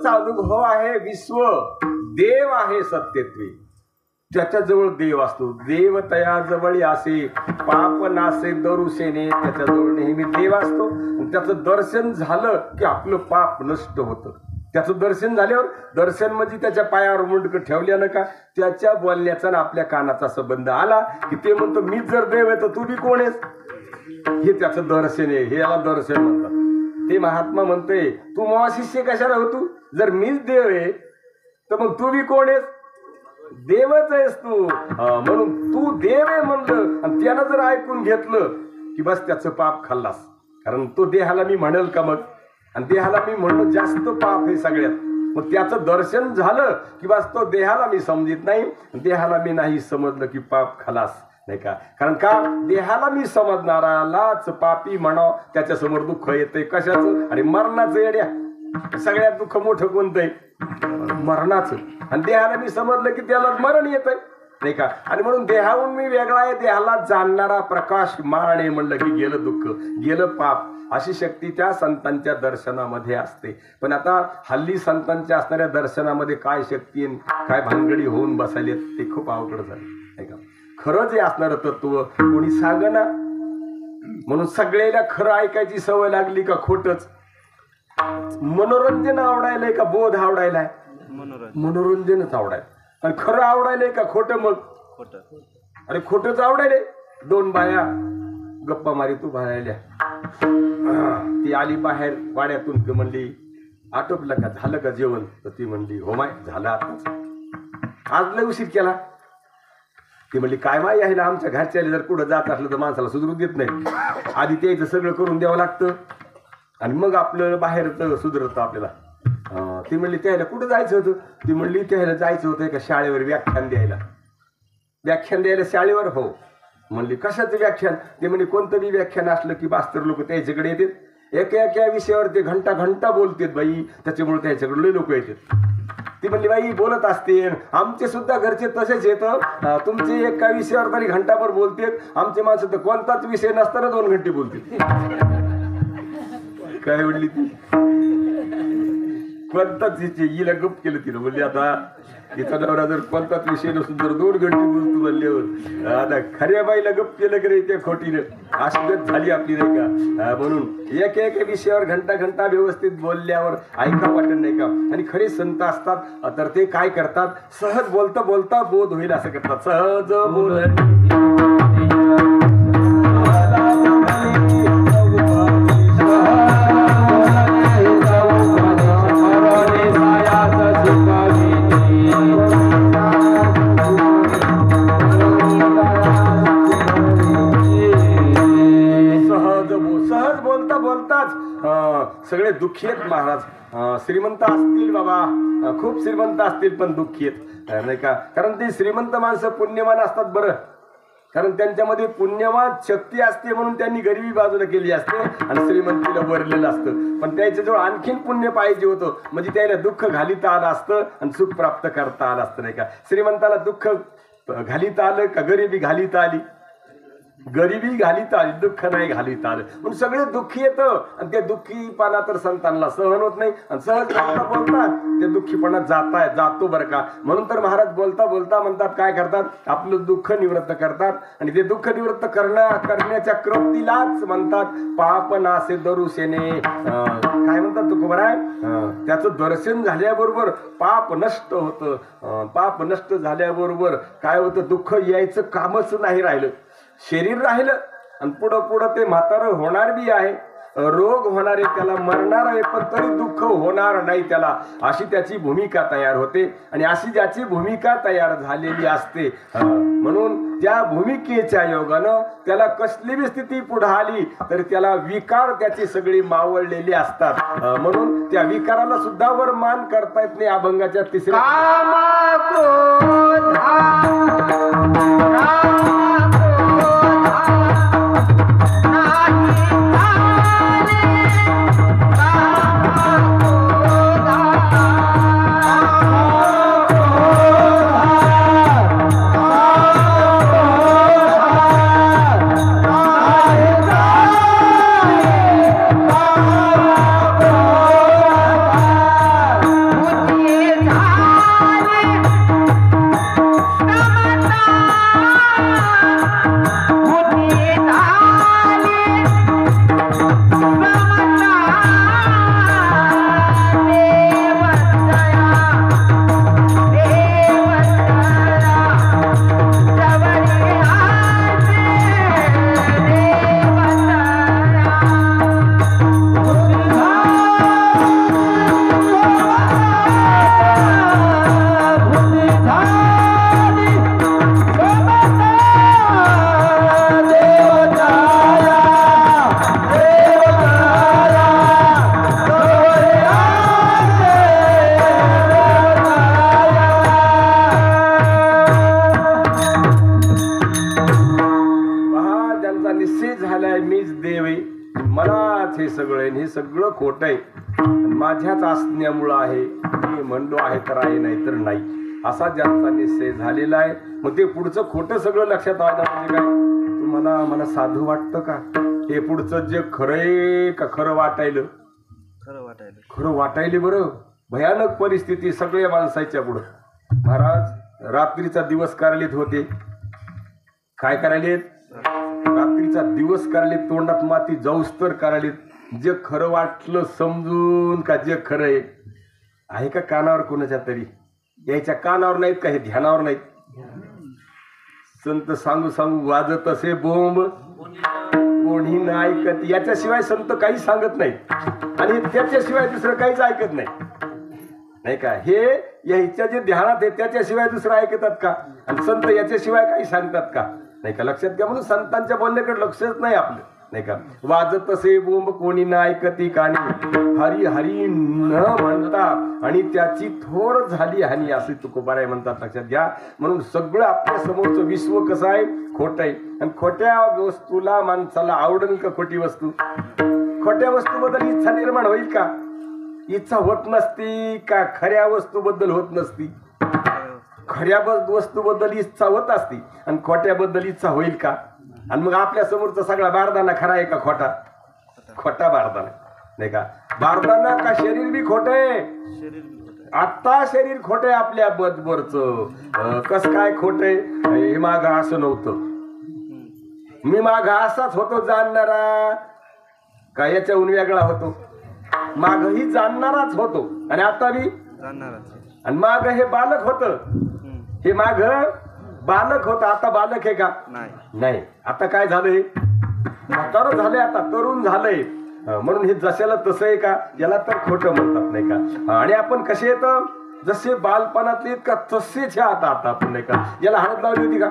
अनुभव आहे. विश्व देव आहे सत्यत्वे, त्याच्याजवळ देव असतो. देव तयाजवळ असे पाप नासे दरुसेने, त्याच्याजवळ नेहमी देव असतो. त्याचं दर्शन झालं की आपलं पाप नष्ट होतं. त्याचं दर्शन झाल्यावर, दर्शन म्हणजे त्याच्या पायावर मुंडकं ठेवल्यानं का त्याच्या बोलण्याचा ना आपल्या कानाचा संबंध आला की ते म्हणतो मीच जर देव आहे तर तू बी कोण आहेस, हे त्याचं दर्शन आहे. हे याला दर्शन म्हणतात. ते महात्मा म्हणतोय तू महा शिष्य कशाला होतो, जर मीच देव आहे तर मग तू बी कोण आहेस, देवच आहेस तू. म्हणून तू देव आहे म्हणलं आणि त्यानं जर ऐकून घेतलं की बस त्याचं पाप खाल्लास. कारण तो देहाला मी म्हणेल का मग, आणि देहाला मी म्हणलो जास्त पाप हे सगळ्यात. मग त्याचं दर्शन झालं की बस तो देहाला मी समजित नाही, देहाला मी नाही समजलं की पाप खलास. नाही का, कारण का देहाला मी समजणारालाच पापी म्हणाव. त्याच्या समोर दुःख येतंय कशाचं, आणि मरणाचं. येड्या सगळ्यात दुःख मोठं कोणतंय, मरणाचं. आणि देहाला मी समजलं की त्याला मरण येतंय. नाही का, आणि म्हणून देहाहून मी वेगळा आहे, देहाला जाणणारा प्रकाश मान आहे म्हणलं की गेलं दुःख, गेलं पाप. अशी शक्ती त्या संतांच्या दर्शनामध्ये असते. पण आता हल्ली संतांच्या असणाऱ्या दर्शनामध्ये काय शक्ती काय भानगडी होऊन बसायले ते खूप अवघड झालं. नाही का, खरं जे असणारं तत्व कोणी सांगना. म्हणून सगळ्याला खरं ऐकायची सवय लागली का खोटच. मनोरंजन आवडायलंय का बोध आवडायलाय? मनोरंजनच आवडाय. आणि खरं आवडायलंय का खोटं? मग अरे खोटंच आवडायलंय. दोन बाया गप्पा मारी तू बाहेरल्या. ती आली बाहेर वाड्यातून. ती म्हणली आटोपलं का, झालं का जेवण? तर ती म्हणली हो माय झालं आताच. आज लय उशीर केला. ती म्हणली काय माय आहे ना, आमच्या घरच्याला जर कुठं जात असलं तर माणसाला सुधरू देत नाही. आधी त्याचं सगळं करून द्यावं लागतं आणि मग आपलं बाहेरचं सुधरतं आपल्याला. ती म्हणली त्याला कुठं जायचं होतं? ती म्हणली त्याला जायचं होतं एका शाळेवर व्याख्यान द्यायला. व्याख्यान द्यायला शाळेवर? हो. म्हणली कशाचं व्याख्यान? ते म्हणजे कोणतं बी व्याख्यान असलं की मास्तर लोक त्याच्याकडे येतात. एका एका विषयावर ते घंटा घंटा बोलतात बाई, त्याच्यामुळे त्याच्याकडे लय लोक येतात. ती म्हणली बाई बोलत असते, आमचे सुद्धा घरचे तसेच येतं. तुमचे एका विषयावर तरी घंटाभर बोलतात, आमचे माणसं तर कोणताच विषय नसताना 2 घंटे बोलतात. काय म्हणली ती? कोणताच विषय हिला गप केलं तिला. म्हणली आता तिचा नवरा जर कोणताच विषय नसून जर 2 घंटे बोलतो म्हणल्यावर आता खऱ्या बाईला गप केलं की नाही त्या खोटीनं. अशी गत झाली आपली नाही का? म्हणून एक एक विषयावर घंटा घंटा व्यवस्थित बोलल्यावर ऐका वाटत नाही का? आणि खरे संत असतात तर ते काय करतात, सहज बोलता बोलता बोध होईल असं करतात. सहज बोल सगळे दुःखी आहेत महाराज. श्रीमंत असतील बाबा, खूप श्रीमंत असतील पण दुःखी आहेत नाही का? कारण ते श्रीमंत माणसं पुण्यवान असतात बरं, कारण त्यांच्यामध्ये पुण्यवान शक्ती असते म्हणून त्यांनी गरिबी बाजूला केली असते आणि श्रीमंतीला वरलेलं असतं. पण त्याच्याजवळ आणखीन पुण्य पाहिजे होतं म्हणजे त्याला दुःख घालिता आलं असतं आणि सुख प्राप्त करता आलं असतं नाही का? श्रीमंताला दुःख घालिता आलं का गरिबी घालिता आली? गरिबी घालिता आली, दुःख नाही घालिता आलं. म्हणून सगळे दुःखी येतं आणि ते दुःखीपणा तर संतांना सहन होत नाही आणि सहज बोलता ते दुःखीपणा जातो बरं का? म्हणून तर महाराज बोलता बोलता म्हणतात काय करतात, आपलं दुःख निवृत्त करतात. आणि ते दुःख निवृत्त करण्याच्या कृतीलाच म्हणतात पाप नासे दरुसेने. काय म्हणतात तुकोबराय? त्याचं दर्शन झाल्याबरोबर पाप नष्ट होतं. पाप नष्ट झाल्याबरोबर काय होतं, दुःख यायचं कामच नाही राहिलं. शरीर राहिलं आणि पुढं पुढं ते म्हातारं होणार बी आहे, रोग होणार आहे, त्याला मरणार आहे, पण तरी दुःख होणार नाही त्याला. अशी त्याची भूमिका तयार होते आणि अशी ज्याची भूमिका तयार झालेली असते म्हणून त्या भूमिकेच्या योगानं त्याला कसली बी स्थिती पुढे आली तर त्याला विकार त्याची सगळी मावळलेली असतात. म्हणून त्या विकाराला सुद्धा वर मान करता येत नाही. अभंगाच्या 3ऱ्या हे सगळं खोट आहे, माझ्याच असण्यामुळं आहे. मी म्हणलो आहे तर आहे नाही तर नाही, असा ज्यांचा निश्चय झालेला आहे. मग ते पुढचं खोटं सगळं लक्षात आलं म्हणजे काय, तुम्हाला मला साधू वाटतं का? हे पुढचं जे खरंय का खरं वाटायलं? खरं वाटायले बरं. भयानक परिस्थिती सगळ्या माणसाच्या पुढं. महाराज रात्रीचा दिवस करायलेत होते. काय करायलेत? रात्रीचा दिवस करायलेत, तोंडात माती जाऊस तर करायलेत. जे खरं वाटलं समजून का जे खरं आहे का कानावर कोणाच्या तरी? यायच्या कानावर नाहीत का हे ध्यानावर नाहीत? संत सांगू सांगू वाजत असे बोंब कोणी नाही ऐकत. याच्याशिवाय संत काही सांगत नाहीत आणि त्याच्याशिवाय दुसरं काहीच ऐकत नाही, नाही का? हे याच्या जे ध्यानात आहे त्याच्याशिवाय दुसरं ऐकतात का? आणि संत याच्याशिवाय काही सांगतात का? नाही का? लक्षात घ्या. म्हणून संतांच्या बोलण्याकडे लक्षच नाही आपलं, नाही का? वाजत असे बोंब कोणी ना ऐकती कानी हरी हरी न म्हणता आणि त्याची थोर झाली हानी, असे तुकोबाराय म्हणतात. लक्षात घ्या. म्हणून सगळं आपल्या समोरचं विश्व कसं आहे? खोट आहे. आणि खोट्या वस्तूला माणसाला आवडेल का? खोटी वस्तू, खोट्या वस्तूबद्दल इच्छा निर्माण होईल का? इच्छा होत नसती का? खऱ्या वस्तूबद्दल होत नसती? खऱ्या वस्तूबद्दल इच्छा होत असती आणि खोट्याबद्दल इच्छा होईल का? आणि मग आपल्या समोरचा सगळा बारदाना खरा आहे का खोटा? खोटा बारदाना, नाही का? बारदाना का शरीर बी खोट आहे? आता शरीर खोट आहे आपल्या बदबरच. कस काय खोट आहे? हे माग असं नव्हतं, मी माग असाच होतो जाणणारा का याच्याहून वेगळा होतो? मागही जाणणाराच होतो आणि आता बी जाणणाराच. आणि माग हे बालक होत, हे माग बालक होत, आता बालक आहे का? नाही. आता काय झालंय? म्हातारं झालंय, आता तरुण झालंय. म्हणून हे जशाला तसं आहे का? याला तर खोटं म्हणतात, नाही का? आणि आपण कसे येत जसे बालपणातले का तसेच हे आता आपण, नाही का? याला हळद लावली होती का?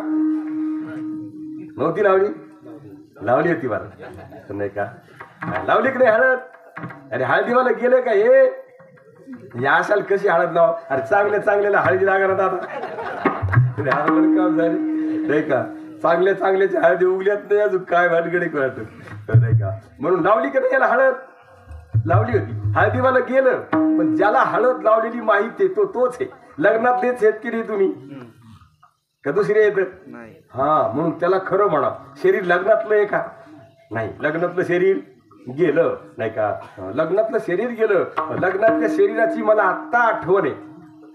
नव्हती लावली? लावली होती बरं, नाही का? लावली की नाही हळद? अरे हळदीवाला गेले का हे? या असाल कशी हळद लाव? अरे चांगल्याला हळदी लागणार आता. काम झाली, नाही का? चांगल्याच्या हळदी उगल्यात नाही अजून, काय भानगडे वाटत, नाही का? म्हणून लावली का नाही याला हळद? लावली होती. हळदीवाला गेलं, पण ज्याला हळद लावलेली माहिती आहे तोच आहे. लग्नात तेच आहेत की नाही तुम्ही? का दुसरे येत? हा. म्हणून त्याला खरं म्हणा. शरीर लग्नातलं आहे का? नाही. लग्नातलं शरीर गेलं, नाही का? लग्नातलं शरीर गेलं. लग्नातल्या शरीराची मला आत्ता आठवण आहे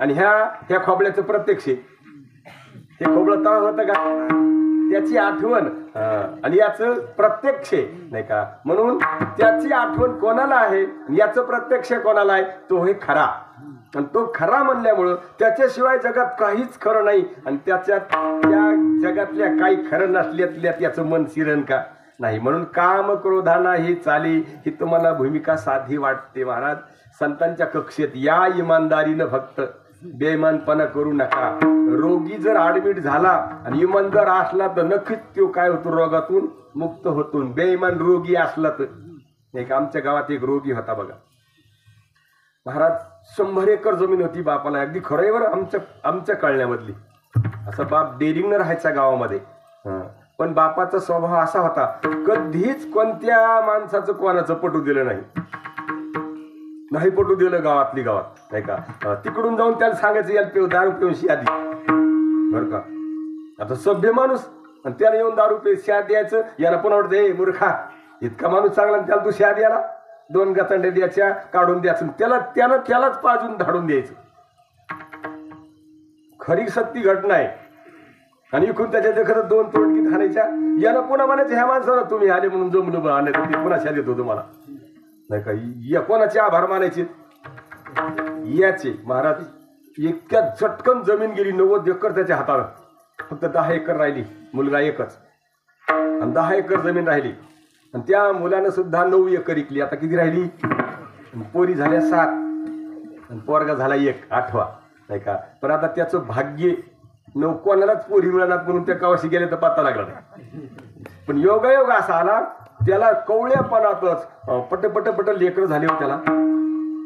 आणि ह्या खोबळ्याचं प्रत्यक्ष आहे. हे खोबळं तळ होतं का? त्याची आठवण आणि याचं प्रत्यक्ष आहे, नाही का? म्हणून त्याची आठवण कोणाला आहे, याचं प्रत्यक्ष कोणाला आहे? तो हे खरा. आणि तो खरा म्हणल्यामुळं त्याच्याशिवाय जगात काहीच खरं नाही. आणि त्या जगातल्या काही खरं नसल्यातल्या त्याचं मन शिरण का? नाही. म्हणून काम क्रोधाना ही चाली, ही तुम्हाला भूमिका साधी वाटते महाराज. संतांच्या कक्षेत या इमानदारीनं, फक्त बेईमानपणा करू नका. रोगी जर ऍडमिट झाला आणि इमानदार असला तर नक्कीच तो काय होतो? रोगातून मुक्त होतो. बेईमान रोगी असला तर, एक आमच्या गावात एक रोगी होता बघा महाराज. 100 एकर जमीन होती बापाला. अगदी खरं आहे बरं, आमच्या कळण्यामधली. असं बाप डेअरिंगनं राहायचा गावामध्ये. पण बापाचा स्वभाव असा होता, कधीच कोणत्या माणसाचं कोणाचं पटू दिलं नाही पटू दिलं गावातली गावात, नाही का? तिकडून जाऊन त्याला सांगायचं याला दारू पिऊन शिया दे, बरं का? आता सभ्य माणूस आणि त्याला येऊन दारू पिऊन शिया द्यायचं. याला पण वाटतं हे मूर्खा, इतका माणूस चांगला, त्याला तू शिया द्यायला 2 गचंडे द्यायच्या, काढून द्यायचं, त्यालाच पाजून धाडून द्यायचं. खरी सत्ती घटना आहे. आणि इकडून त्याच्या खरं 2 तोंडकी धारायच्या. याला पुन्हा म्हणायचं ह्या माणसाला तुम्ही आले म्हणून जमलं बा, नाही ते पुन्हा शाद येतो तुम्हाला, नाही का? या कोणाचे आभार मानायचे? याचे. महाराज इतक्या झटकन जमीन गेली. 90 एकर त्याच्या हाताला. फक्त 10 एकर राहिली. मुलगा एकच आणि 10 एकर जमीन राहिली. आणि त्या मुलानं सुद्धा 9 एकर इकली. आता किती राहिली? पोरी झाल्या 7 आणि पोरगा झाला 1, 8वा, नाही का? पण आता त्याचं भाग्य कोणालाच पोरी मिळणार म्हणून त्या कावाशी गेले तर पत्ता लागला नाही. पण योगायोग असा आला, त्याला कवळ्यापणातच पट लेकरं झाले हो. त्याला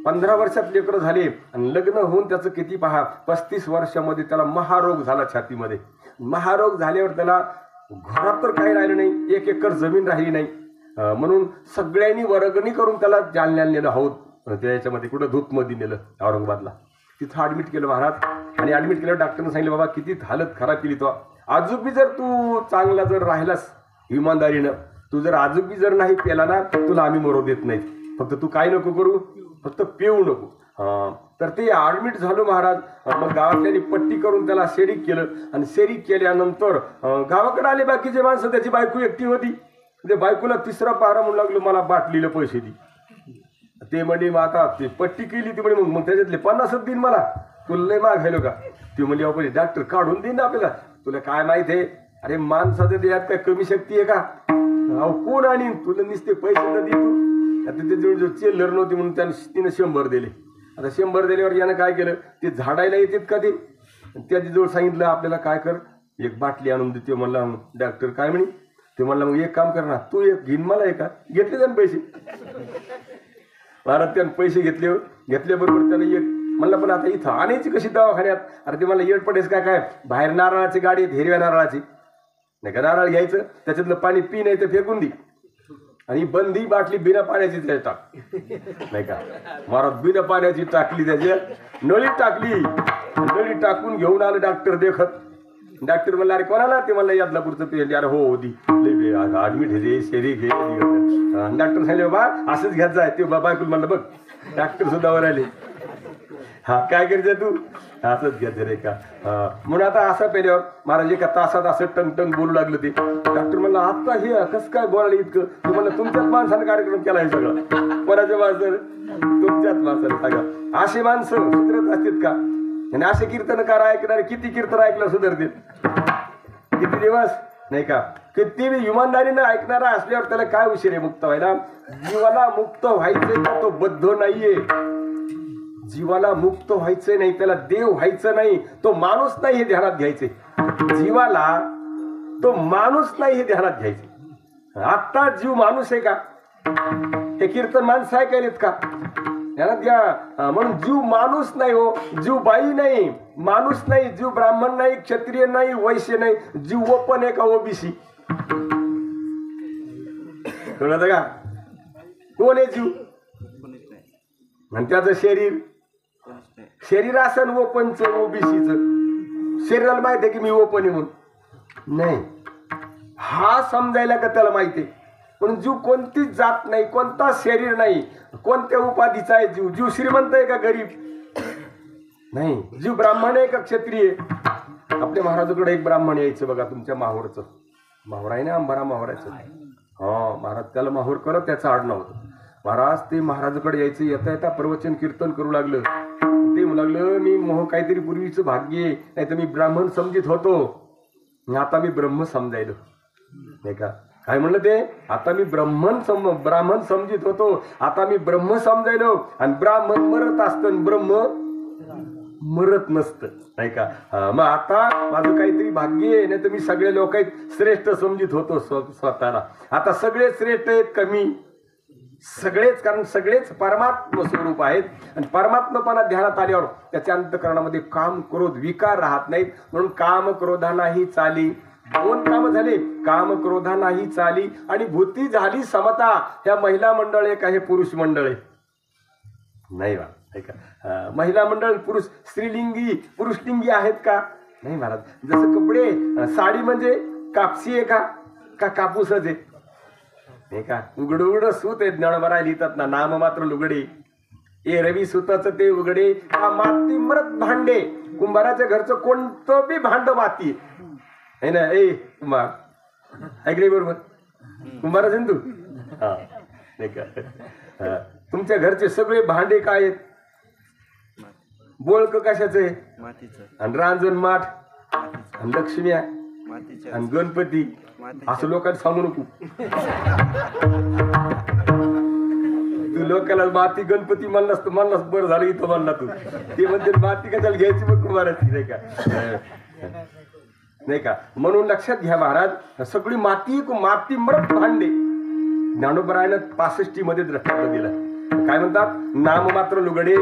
15 वर्षात लेकरं झाले आणि लग्न होऊन त्याचं किती पहा, 35 वर्षामध्ये त्याला महारोग झाला छातीमध्ये. महारोग झाल्यावर त्याला घरात तर काही राहिलं नाही, 1 एकर जमीन राहिली नाही. म्हणून सगळ्यांनी वर्गणी करून त्याला जालन्याला नेलं. हौद त्याच्यामध्ये कुठं धूतमध्ये नेलं, औरंगाबादला. तिथं ऍडमिट केलं महाराज. आणि ऍडमिट केलं, डॉक्टरने सांगितलं बाबा किती हालत खराब केली तो. आजूबी जर तू चांगला जर राहिलास इमानदारीनं, तू जर आजूबी जर नाही पेला ना, तुला आम्ही मरू देत नाही. फक्त तू काय नको करू, फक्त पिऊ नको. तर ते ऍडमिट झालो महाराज. मग गावातल्यानी पट्टी करून त्याला सेरिक केलं. आणि सेरिक केल्यानंतर गावाकडे आले बाकीचे माणसं. त्याची बायको एकटी होती. ते बायकोला 3रा पारा म्हणू लागलो, मला बाटलीला पैसे दे. ते म्हणे मग आता ती पट्टी केली ती म्हणे मग त्याच्यातले 50च देईन मला, तुला लय माग घ्यायलो का? ती म्हणजे आपण डॉक्टर काढून देईन ना आपल्याला, तुला काय माहित आहे? अरे माणसाचं देहात काय कमी शक्ती आहे का? अहो कोण आणि तुला नुसते पैसे तर दे तू. आता ते जो चिल्लर नव्हती म्हणून तिनं 100 दिले. आता 100 दिल्यावर यानं काय केलं, ते झाडायला येतात का ते, त्याच्याजवळ सांगितलं आपल्याला काय कर, एक बाटली आणून देते. म्हणला डॉक्टर काय म्हणे, ते म्हणला मग एक काम कर ना तू, एक घेईन मला एका. घेतले त्यानं पैसे, महाराज त्यानं पैसे घेतल्याबरोबर त्याला एक म्हणलं पण आता इथं आणायची कशी दवाखान्यात? अरे ते मला येड पडेस काय बाहेर नारळाची गाडी आहेत, हिरव्या नारळाची नाही का, नारळ घ्यायचं त्याच्यातलं पाणी पी नाही तर फेकून दे, आणि बंदी बाटली बिना पाण्याची त्याच्यात टाक नाही का. महाराज बिना पाण्याची टाकली, त्याच्यात नळी टाकली, नळी टाकून घेऊन आलं डॉक्टर देखत. डॉक्टर म्हणला अरे कोणाला? ते म्हणलं यादला पुढचं पेशंट. अरे हो दी ऍडमिट हे शेरी घे. डॉक्टर सांगले बा असंच घ्यायचं जाय. ते बायकुल म्हणलं बघ डॉक्टर सुद्धा वर आले. हा काय करते तू? असंच घ्यायचं रे का? म्हणून आता असं पेल्यावर महाराज एका तासात असं टंग बोलू लागलं. ते डॉक्टर म्हणलं आता हे कसं काय बोलायला इतकं? तू म्हणलं तुमच्याच माणसानं कार्यक्रम केला आहे सगळं. कोणाच्या माणसानं? तुमच्याच माणसानं. सांगा असे माणसं सुधरत असतात का? आणि असे कीर्तनकार ऐकणारे किती कीर्तन ऐकलं सुधारतील? किती दिवस नाही का? किती इमानदारीनं ऐकणारा असल्यावर त्याला काय उशीर आहे मुक्त व्हायला? जीवाला मुक्त व्हायचंय का तो बद्ध नाहीये. जीवाला मुक्त व्हायचंय नाही, त्याला देव व्हायचं नाही, तो माणूस नाही हे ध्यानात घ्यायचे. जीवाला तो माणूस नाही हे ध्यानात घ्यायचे. आत्ता जीव माणूस आहे का? हे कीर्तन माणसं ऐकायलेत का? ध्यानात घ्या. म्हणून जीव माणूस नाही हो, जीव बाई नाही, माणूस नाही, जीव ब्राह्मण नाही, क्षत्रिय नाही, वैश्य नाही, जीव ओपन आहे का ओबीसी? कळलं का? कोण आहे जीव? आणि त्याचं शरीर असन ओपनचं ओबीसीचं. शरीराला माहित आहे की मी ओपन आहे म्हणून? नाही. हा समजायला का त्याला माहिती आहे. पण जीव कोणतीच जात नाही, कोणता शरीर नाही, कोणत्या उपाधीचा आहे जीव? जीव श्रीमंत आहे का गरीब? नाही. जीव ब्राह्मण आहे का क्षत्रिय? आपल्या महाराजाकडे एक ब्राह्मण यायचं बघा, तुमच्या माहोरचं. माहोर आहे ना, अंबारा माहोराचं. हा महाराज त्याला माहोर करत त्याचं आडनाव होतं. महाराज ते महाराजाकडे यायचं, येता येता प्रवचन कीर्तन करू लागलं. ते म्हणू लागलं मी मोह काहीतरी पूर्वीचं भाग्य आहे, नाही तर मी ब्राह्मण समजित होतो, आता मी ब्रह्म समजायलो नाही का. काय म्हणलं ते? आता मी ब्राह्मण समजित होतो, आता मी ब्रह्म समजायलो. आणि ब्राह्मण मरत असतं, ब्रह्म मरत नसतं नाही का. मग आता माझं काहीतरी भाग्य आहे, नाही तर मी सगळे लोक श्रेष्ठ समजित होतो स्वतःला. आता सगळे श्रेष्ठ आहेत कमी? सगळेच, कारण सगळेच परमात्म स्वरूप आहेत. आणि परमात्मपणा ध्यानात आल्यावर त्याच्या अंतःकरणामध्ये काम क्रोध विकार राहत नाहीत. म्हणून काम क्रोधानाही चाली. 2 काम झाले, काम क्रोधानाही चाली आणि भूती झाली समता. ह्या महिला मंडळ आहे का हे पुरुष मंडळ आहे? नाही बा. महिला मंडळ पुरुष स्त्रीलिंगी पुरुषलिंगी आहेत का? नाही महाराज. जसं कपडे, साडी म्हणजे कापसी आहे का कापूसच आहे? नाही का. उघड सूत आहे, ज्ञानोबा लिहितात ना, नाम मात्र लुगडे. ए रवी सुताचं ते उघडे, हा माती मरत भांडे. कुंभाराच्या घरचं कोणतं बी भांड माती आहे ना. ए कुंभार ऐकले बरोबर? कुंभार असेल तू? हा नाही का. तुमच्या घरचे सगळे भांडे काय आहेत? बोळक कशाचं आहे? आणि रांजण माठ आणि लक्ष्म्या आणि गणपती. असं लोकांना सांगू नको. तू लोकांना माती गणपती म्हणलास बरं झालं इथं म्हणला तू. ते म्हणते माती कशाला घ्यायची मग कुंभाराची नाही का. नाही का. म्हणून लक्षात घ्या महाराज, सगळी माती मरत भांडे. ज्ञानोबरायनं 65 मध्ये दृष्टांत दिला. काय म्हणतात? नाम मात्र लुगडे,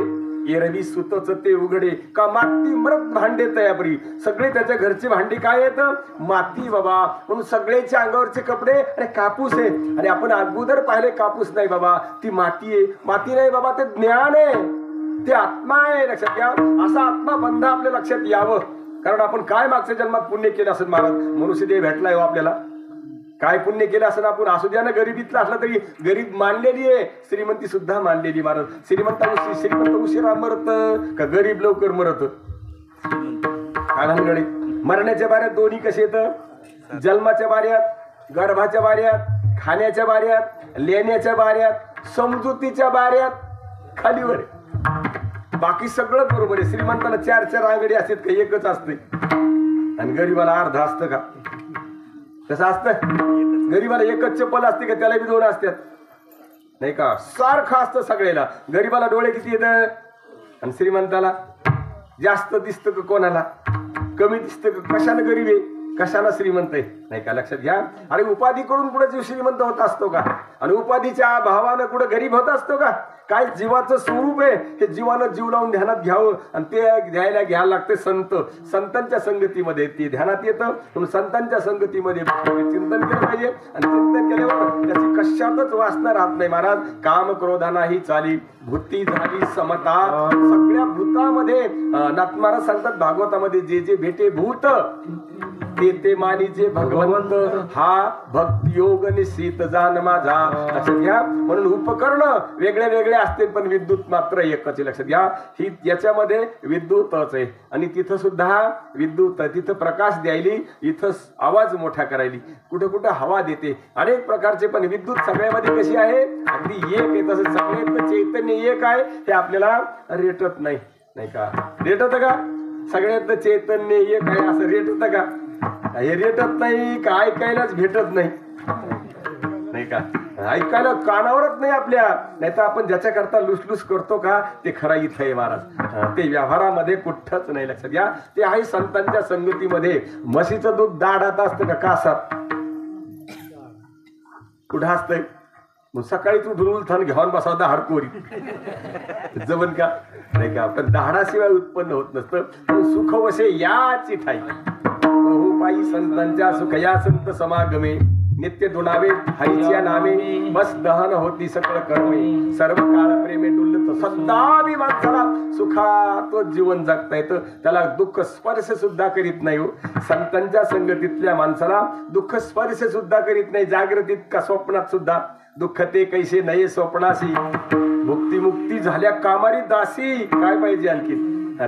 एरवी सुतच ते उघडे, का माती मरत भांडे तयापरी. सगळे त्याच्या घरचे भांडे काय आहेत? माती बाबा. म्हणून सगळ्याच्या अंगावरचे कपडे अरे कापूस आहे. अरे आपण अगोदर पाहिले कापूस नाही बाबा, ती माती आहे. माती नाही बाबा, ते ज्ञान आहे, ते आत्मा आहे. लक्षात घ्या. असा आत्माबंध आपल्या लक्षात यावं. कारण आपण काय मागच्या जन्मात पुण्य केलं असेल महाराज, मनुष्य देह भेटलाय हो आपल्याला. काय पुण्य केलं असं आपण असू द्या ना, गरिबीतला असला तरी गरीब मानलेली आहे, श्रीमंती सुद्धा मानलेली. महाराज श्रीमंत उशिरा मरत का गरीब लवकर मरत? आनंदगडे मरण्याच्या बाऱ्यात दोन्ही कसे येतं? जन्माच्या बाऱ्यात, गर्भाच्या बाऱ्यात, खाण्याच्या बाऱ्यात, लेण्याच्या बाऱ्यात, समजुतीच्या बाऱ्यात. खालीवर आहे. बाकी सगळं बरोबर आहे. श्रीमंताला 4-4 आंगडी असतात का एकच असते आणि गरीबाला अर्धा असतं का? कसं असतं? गरीबाला एकच चप्पल असते का त्याला बी 2 असतात नाही का? सारखं असतं सगळ्याला. गरीबाला डोळे किती येत आणि श्रीमंताला जास्त दिसतं का? कोणाला कमी दिसतं का? कशानं गरीब आहे कशाला श्रीमंत आहे नाही का? लक्षात घ्या. अरे उपाधी कडून कुठे जीव श्रीमंत होत असतो का? आणि उपाधीच्या भावानं कुठे गरीब होत असतो का? काय जीवाचं स्वरूप आहे हे जीवानं जीव लावून ध्यानात घ्यावं आणि ते घ्यायला लागते संतांच्या संगतीमध्ये ते ध्यानात येतं. म्हणून संतांच्या संगतीमध्ये चिंतन केलं पाहिजे आणि चिंतन केल्यावर त्याची कशातच वासना राहत नाही. महाराज काम क्रोधानाही चाली भूती झाली समता. सगळ्या भूतामध्ये महाराज सांगतात भागवतामध्ये जे जे भेटे भूत ते मानीचे भगवंत हा भक्ती योग निश्चित जाण माझा. लक्षात घ्या. म्हणून उपकरण वेगळे वेगळे असते पण विद्युत मात्र एकच आहे. लक्षात घ्या. ही याच्यामध्ये विद्युतच आहे आणि तिथं सुद्धा विद्युत तिथं प्रकाश द्यायली इथं आवाज मोठा करायली कुठं कुठं हवा देते अनेक प्रकारचे पण विद्युत सगळ्यामध्ये कशी आहे अगदी एक आहे. तसं सगळ्यातलं चैतन्य एक आहे हे आपल्याला रेटत नाही नाही का? रेटत का? सगळ्यातलं चैतन्य एक आहे असं रेटत का? हे रेटत नाही का? ऐकायलाच भेटत नाही नाही का? ऐकायला कानावरच नाही आपल्या. नाही तर आपण ज्याच्याकरता लुसलुस करतो का ते खरा इथं आहे महाराज. ते व्यवहारामध्ये कुठंच नाही. लक्षात घ्या. ते आहे संतांच्या संगतीमध्ये. म्हशीचं दूध दाढात असतं का कासात? कुठं असतंय? मग सकाळीच उठून उलथान घेऊन बसावता हडकोरी जमन का नाही का? पण दाढाशिवाय उत्पन्न होत नसतं. सुख वशे याची ठाई बहुपाई संतांच्या सुख या संत समागमे नित्य दुनावे हरीच्या नामे बस दहन होती सकळ कर्मे सर्व काळ प्रेमे डुलत सदा बी माणसाला सुखात जीवन जगता येतं. त्याला दुःख स्पर्श सुद्धा करीत नाही हो. संतांच्या संगतीतल्या माणसाला दुःख स्पर्श सुद्धा करीत नाही. जागृतीत का स्वप्नात सुद्धा दुःख ते कैसे नये स्वप्नाशी मुक्ती मुक्ती झाल्या कामारी दासी. काय पाहिजे आणखी?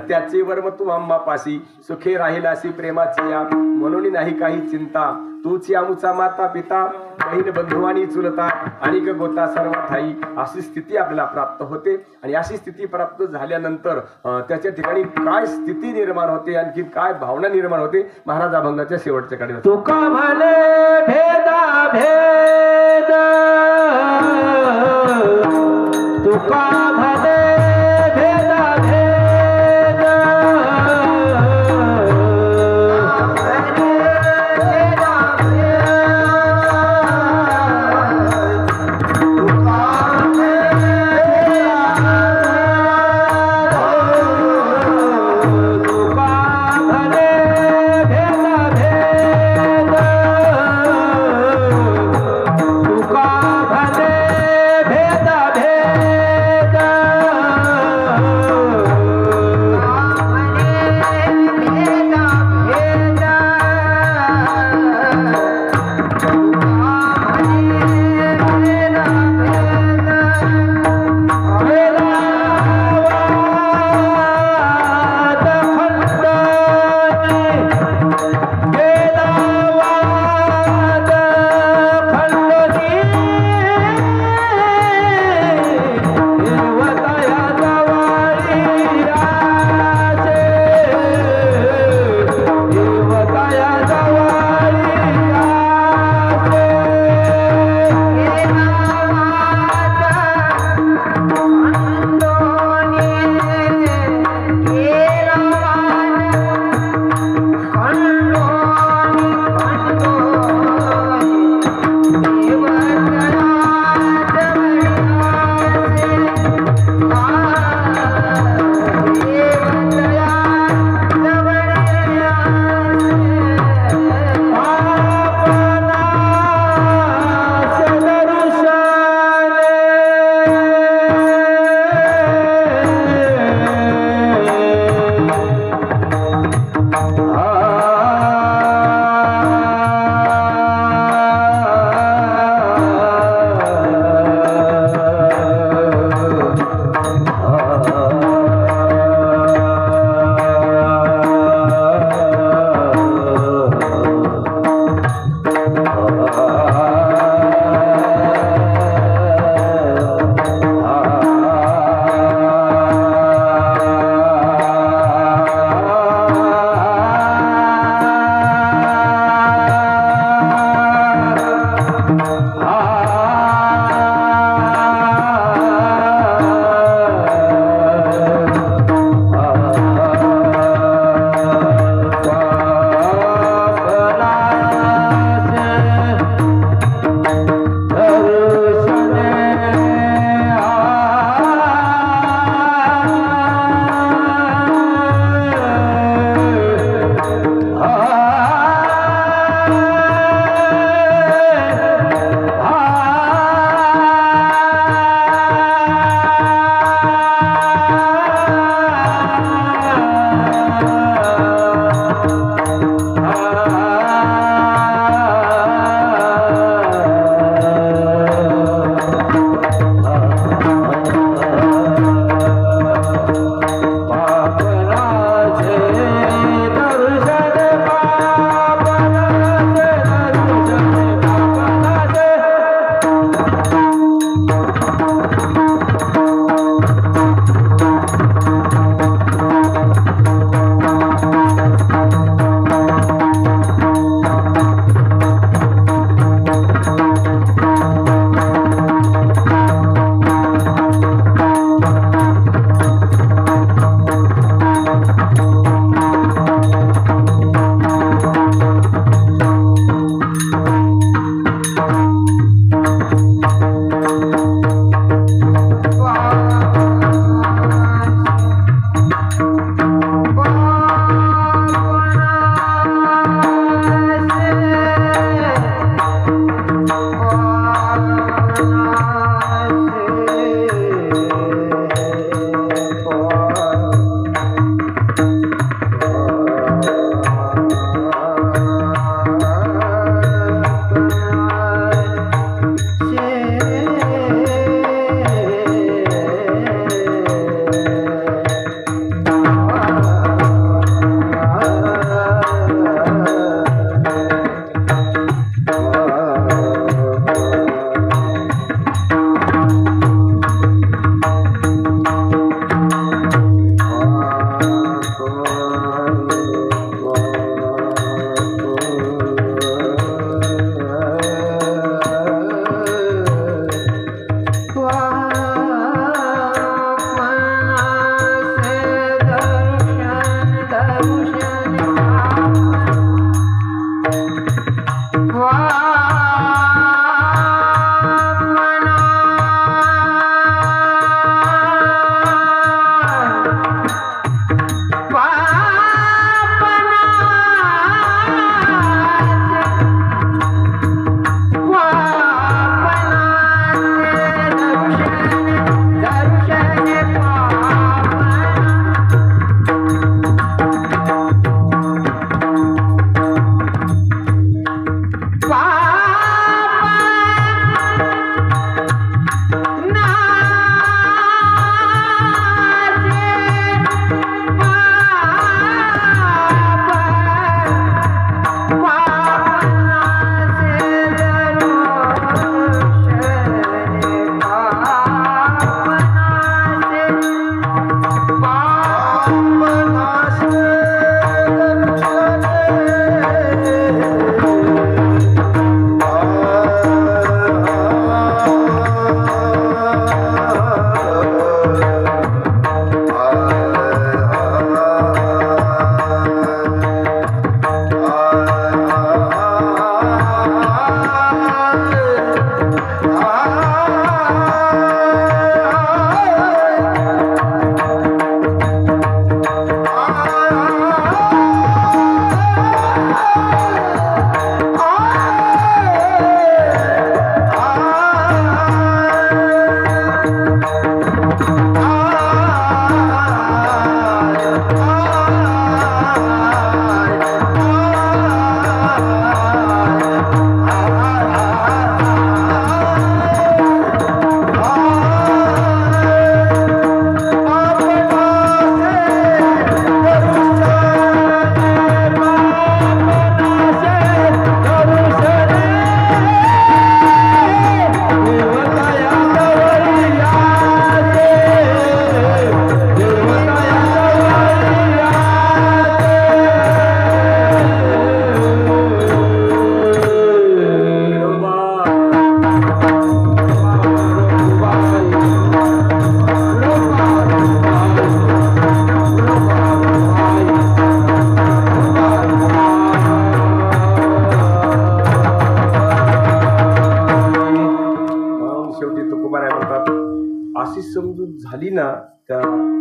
त्याचे वर्म तू आम्हा पाशी सुखे राहिलासी प्रेमाची या म्हणून नाही काही चिंता तूच आमुचा माता पिता बहीण बंधू आणि चुलता आणि गोता सर्व ठाई. अशी स्थिती आपल्याला प्राप्त होते आणि अशी स्थिती प्राप्त झाल्यानंतर त्याच्या ठिकाणी काय स्थिती निर्माण होते आणखी काय भावना निर्माण होते महाराज अभंगाच्या शेवटच्या कडे. तुका म्हणे भेदा भेद तुका म्हणे भेदा भेद भेद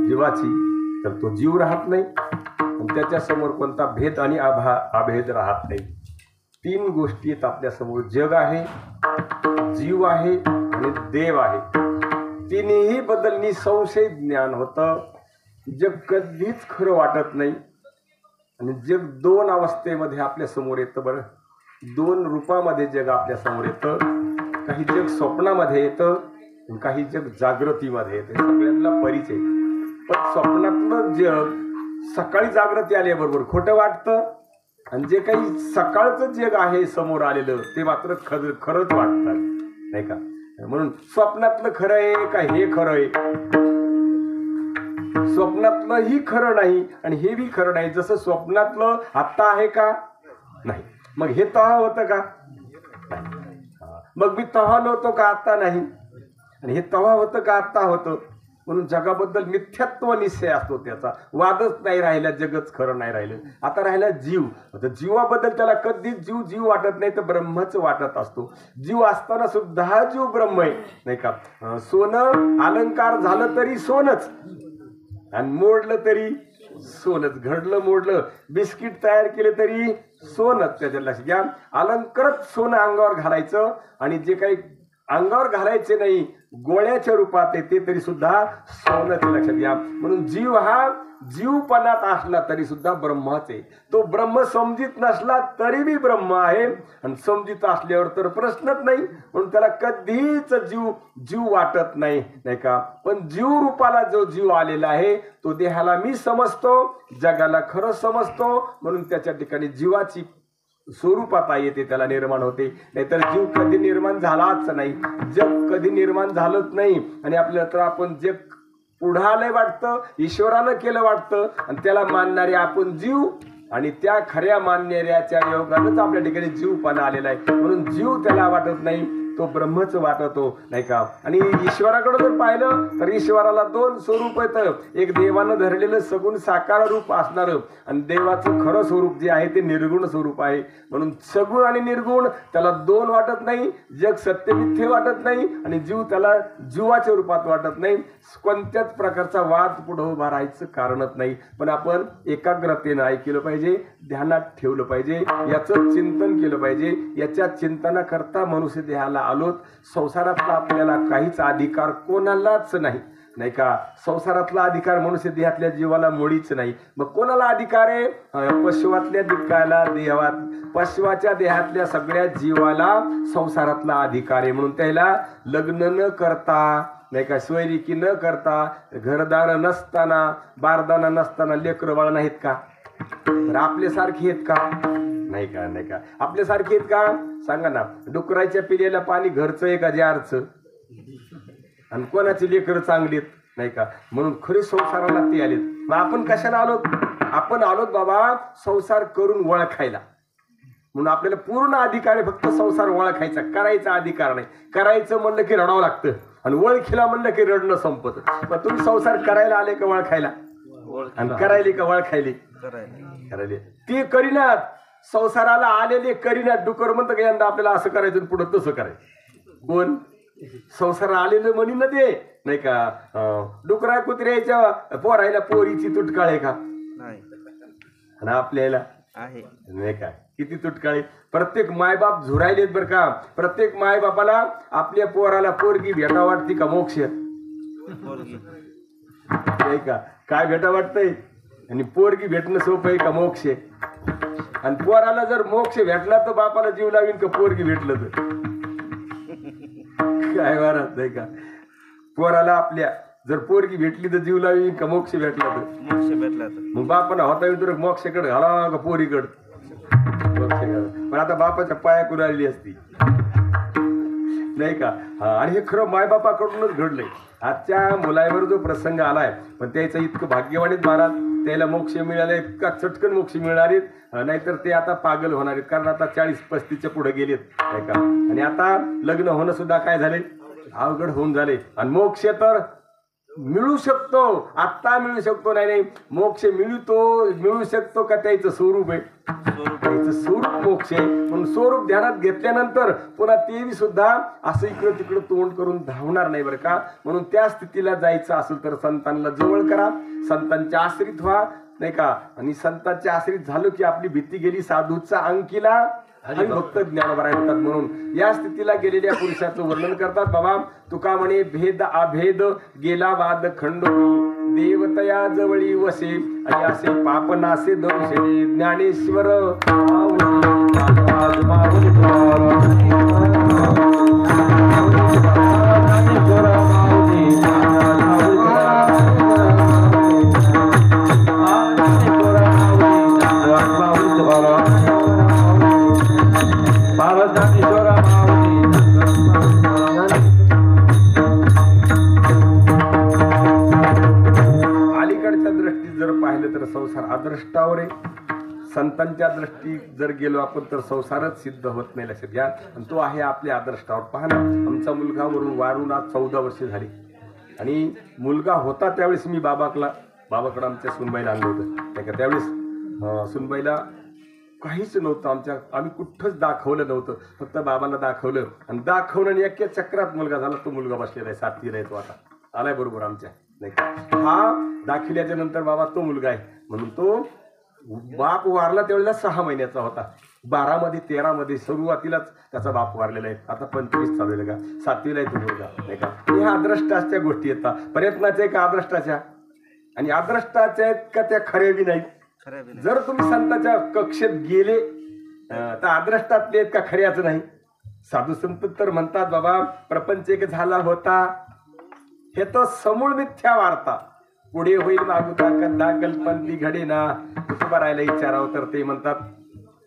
जीवाची, तर तो जीव राहत नाही आणि त्याच्यासमोर कोणता भेद आणि अभेद राहत नाही. 3 गोष्टी आहेत आपल्यासमोर. जग आहे, जीव आहे आणि देव आहे. तिन्ही बद्दल निसंशय ज्ञान होतं. जग कधीच खरं वाटत नाही आणि जग 2 अवस्थेमध्ये आपल्या समोर येतं. बरं, 2 रूपामध्ये जग आपल्या समोर येतं. काही जग स्वप्नामध्ये येतं, काही जग जागृतीमध्ये येते. सगळ्यांना परिचय. पण स्वप्नातलं जग सकाळी जागृती आल्याबरोबर खोटं वाटतं आणि जे काही सकाळचं जग आहे समोर आलेलं ते मात्र खरंच वाटतं, नाही का? म्हणून स्वप्नातलं खरं आहे का हे खरं आहे? स्वप्नातलंही खरं नाही आणि हे बी खरं नाही. जसं स्वप्नातलं आत्ता आहे का? नाही. मग हे तेव्हा होतं का? मग मी तेव्हा नव्हतो का? आत्ता नाही. आणि हे तेव्हा होतं का? आत्ता होतं. म्हणून जगाबद्दल मिथ्यात्व निश्चय असतो. त्याचा वादच नाही राहिला. जगच खरं नाही राहिलं. आता राहिला जीव. आता जीवाबद्दल त्याला कधीच जीव वाटत नाही, तर ब्रह्मच वाटत असतो. जीव असताना सुद्धा हा जीव ब्रह्म आहे, नाही का? सोनं अलंकार झालं तरी सोनच आणि मोडलं तरी सोनच. घडलं मोडलं बिस्किट तयार केले तरी सोनच. त्याच्या लक्षात घ्या, अलंकारच सोनं अंगावर घालायचं आणि जे काही अंगावर घालायचे नाही गोळ्याच्या रूपात आहे ते तरी सुद्धा सोनच. लक्षात घ्या. म्हणून जीव हा जीवपणात असला तरी सुद्धा ब्रह्मच आहे. तो ब्रह्म समजित नसला तरी बी ब्रह्म आहे आणि समजित असल्यावर तर प्रश्नच नाही. म्हणून त्याला कधीच जीव वाटत नाही, नाही का? पण जीव रूपाला जो जीव आलेला आहे तो देहाला मी समजतो, जगाला खरं समजतो. म्हणून त्याच्या ठिकाणी जीवाची स्वरूपात येते, त्याला निर्माण होते. नाहीतर जीव कधी निर्माण झालाच नाही. जग कधी निर्माण झालंच नाही. आणि आपल्याला तर आपण जग पुढं आलंय वाटतं, ईश्वरानं केलं वाटतं आणि त्याला मानणारे आपण जीव आणि त्या खऱ्या मानणाऱ्याच्या योगानंच आपल्या ठिकाणी जीवपणा आलेला आहे. म्हणून जीव त्याला वाटत नाही, तो ब्रह्मच वाटतो, नाही का? आणि ईश्वराकडे जर पाहिलं तर ईश्वराला 2 स्वरूप येतं. एक देवानं धरलेलं सगुण साकार रूप असणारं आणि देवाचं खरं स्वरूप जे आहे ते निर्गुण स्वरूप आहे. म्हणून सगुण आणि निर्गुण त्याला 2 वाटत नाही. जग सत्यमिथ्य वाटत नाही आणि जीव त्याला जीवाच्या रूपात वाटत नाही. कोणत्याच प्रकारचा वाद पुढे उभा राहायचं कारणच नाही. पण आपण एकाग्रतेनं ऐकलं पाहिजे, ध्यानात ठेवलं पाहिजे, याचं चिंतन केलं पाहिजे. याच्या चिंतनाकरता मनुष्य देहाला आलोत. संसारातला आपल्याला काहीच अधिकार कोणालाच नाही, नाही का? संसारातला अधिकार मनुष्य देहातल्या जीवाला मुळीच नाही. मग कोणाला अधिकार आहे? पशुवातल्या दिक्काला देहात, पशुवाच्या देहातल्या सगळ्या जीवाला संसारातला अधिकार आहे. म्हणून त्याला लग्न न करता, नाही का, स्वैरिकी न करता, घरदार नसताना, बारदाना नसताना लेकरं बाळ नाहीत का? तर आपल्यासारखे आहेत का? नाही का? नाही का? आपल्यासारखे आहेत का? सांगा ना. डुकराच्या पिलेला पाणी घरचं आहे का जारचं? आणि कोणाची लेकरं चांगलीत, नाही का? म्हणून खरे संसाराला ते आलेत. मग आपण कशाला आलोत? आपण आलोत बाबा संसार करून ओळखायला. म्हणून आपल्याला पूर्ण अधिकार आहे फक्त संसार ओळखायचा, करायचा अधिकार नाही. करायचं म्हणलं की रडावं लागतं आणि ओळखीला म्हणलं की रडणं संपत. मग तुम्ही संसार करायला आले का ओळखायला? आणि करायले का ओळखायले? करायले. ते करीनात. संसाराला आलेले करीनात. डुकर म्हणतं का यंदा आपल्याला असं करायचं पुढं तसं करायचं? कोण? संसार आलेलं म्हणी ना ते, नाही का? डुकरा कुत्र्याच्या पोरायला पोरीची तुटकाळ आहे का? आणि आपल्याला आहे, नाही का? किती तुटकाळे. प्रत्येक मायबाप झुरायलेत बरं का. प्रत्येक मायबापाला आपल्या पोराला पोरगी भेटा वाटते का? मोक्ष, नाही का? काय भेटा वाटतंय? आणि पोरगी भेटणं सोपं आहे का? मोक्ष. आणि पोराला जर मोक्ष भेटला तर बापाला जीव लावीन का? पोरगी भेटलं तर काय वारत, नाही का? पोराला आपल्या जर पोरगी भेटली तर जीव लावीन का? मोक्ष भेटला तर? मोक्ष भेटला तर मग बापाला होता येऊ तर मोक्षकडे घाला का पोरीकडे? पण आता बापाच्या पाया कुराली असती, नाही का? आणि हे खरं मायबापाकडूनच घडलंय. आजच्या मुलावर जो प्रसंग आलाय, पण त्याचं इतकं भाग्यवानीत महाराज, त्याला मोक्ष मिळाले, इतका चटकन मोक्ष मिळणार आहेत. नाहीतर ते आता पागल होणार आहेत. कारण आता 40-35च्या पुढे गेलेत, नाही का? आणि आता लग्न होणं सुद्धा काय झाले? अवघड होऊन झाले. आणि मोक्ष तर मिळू शकतो, आत्ता मिळू शकतो, नाही मोक्ष मिळू शकतो का त्याचं स्वरूप आहे, त्याचं स्वरूप मोक्ष आहे. म्हणून स्वरूप ध्यानात घेतल्यानंतर पुन्हा तेही सुद्धा असं इकडं तिकडं तोंड करून धावणार नाही बरं का. म्हणून त्या स्थितीला जायचं असेल तर संतांना जवळ करा, संतांच्या आश्रित व्हा, नाही का. आणि संतांच्या आश्रित झालो की आपली भीती गेली, साधूचा अंकिला आणि भक्त ज्ञानोबा येतात. म्हणून या स्थितीला गेलेल्या पुरुषाचं वर्णन करतात. बाबा तुका म्हणे भेद अभेद गेला वाद खंडोई देवतया जवळी वसे आणि असे पाप नासे दर्शने ज्ञानेश्वर अलीकडच्या दृष्टीत जर पाहिलं तर संसार अदृष्टावर आहे. संतांच्या दृष्टीत जर गेलो आपण तर संसारच सिद्ध होत नाही, लक्षात घ्या. आणि तो आहे आपल्या आदर्ष्टावर. पहा ना, आमचा मुलगा वारून आज 14 वर्ष झाली आणि मुलगा होता त्यावेळेस मी बाबाकडं आमच्या सुनबाईला आणलं होतं, नाही का. त्यावेळेस सुनबाईला काहीच नव्हतं, आम्ही कुठंच दाखवलं नव्हतं, फक्त बाबाला दाखवलं आणि दाखवलं एका चक्रात मुलगा झाला. तो मुलगा बसलेला आहे, 7वीला आहे तो, आता आलाय बरोबर आमच्या, नाही का. हा दाखवल्याच्या नंतर बाबा तो मुलगा आहे म्हणून तो बाप वारला त्यावेळेला 6 महिन्याचा होता. 12 मध्ये 13 मध्ये सुरुवातीलाच त्याचा बाप वारलेला आहे. आता 25 चालू आहे का, 7वीला आहे तो मुलगा, नाही का. ह्या आदृष्टाच्या गोष्टी येतात, प्रयत्नाच्या का आदृष्टाच्या, आणि आदृष्टाच्या आहेत का त्या खऱ्या बी नाहीत. जर तुम्ही संतांच्या कक्षेत गेले तर आदृष्टातले आहेत का खऱ्याच नाही. साधू संत तर म्हणतात बाबा प्रपंच एक झाला होता हे तो समूळ मिथ्या वार्ता, पुढे होईल मागुता कद्दा कल्पंती घडेना. कुठं राहायला विचारावं तर ते म्हणतात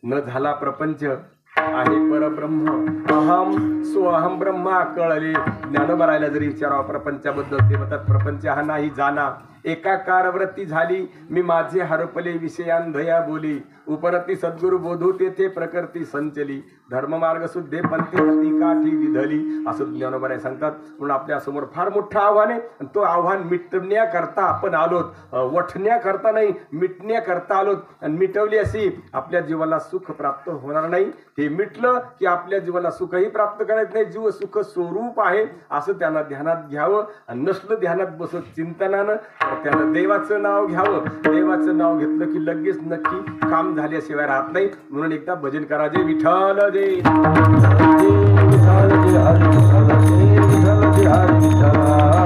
न झाला प्रपंच आहे परब्रह्म अहम सोहम ब्रह्मा कळले. ज्ञानोबा राहायला जरी विचारावं प्रपंचाबद्दल ते म्हणतात प्रपंच हा नाही जाना. एकाकार वृत्ती झाली मी माझे हरपले विषयांधया बोली. उपरती सद्गुरु बोधू तेथे प्रकृती संचली. धर्ममार्ग सुद्धे पंथे हाती काठी विधली. असं ज्ञानोबा सांगतात. म्हणून आपल्या समोर फार मोठं आव्हान आहे आणि तो आव्हान मिटण्याकरता आपण आलोत, वठण्याकरता नाही, मिटण्याकरता आलोत. आणि मिटवली अशी आपल्या जीवाला सुख प्राप्त होणार नाही. हे मिटलं की आपल्या जीवाला सुखही प्राप्त करायचं नाही. जीव सुख स्वरूप आहे असं त्यांना ध्यानात घ्यावं. आणि नसलं ध्यानात बसत चिंतनानं तर त्यानं देवाचं नाव घ्यावं. देवाचं नाव घेतलं की लगेच नक्की काम झाल्याशिवाय राहत नाही. म्हणून एकदा भजन करा. जय विठ्ठल जय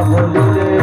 बोलिले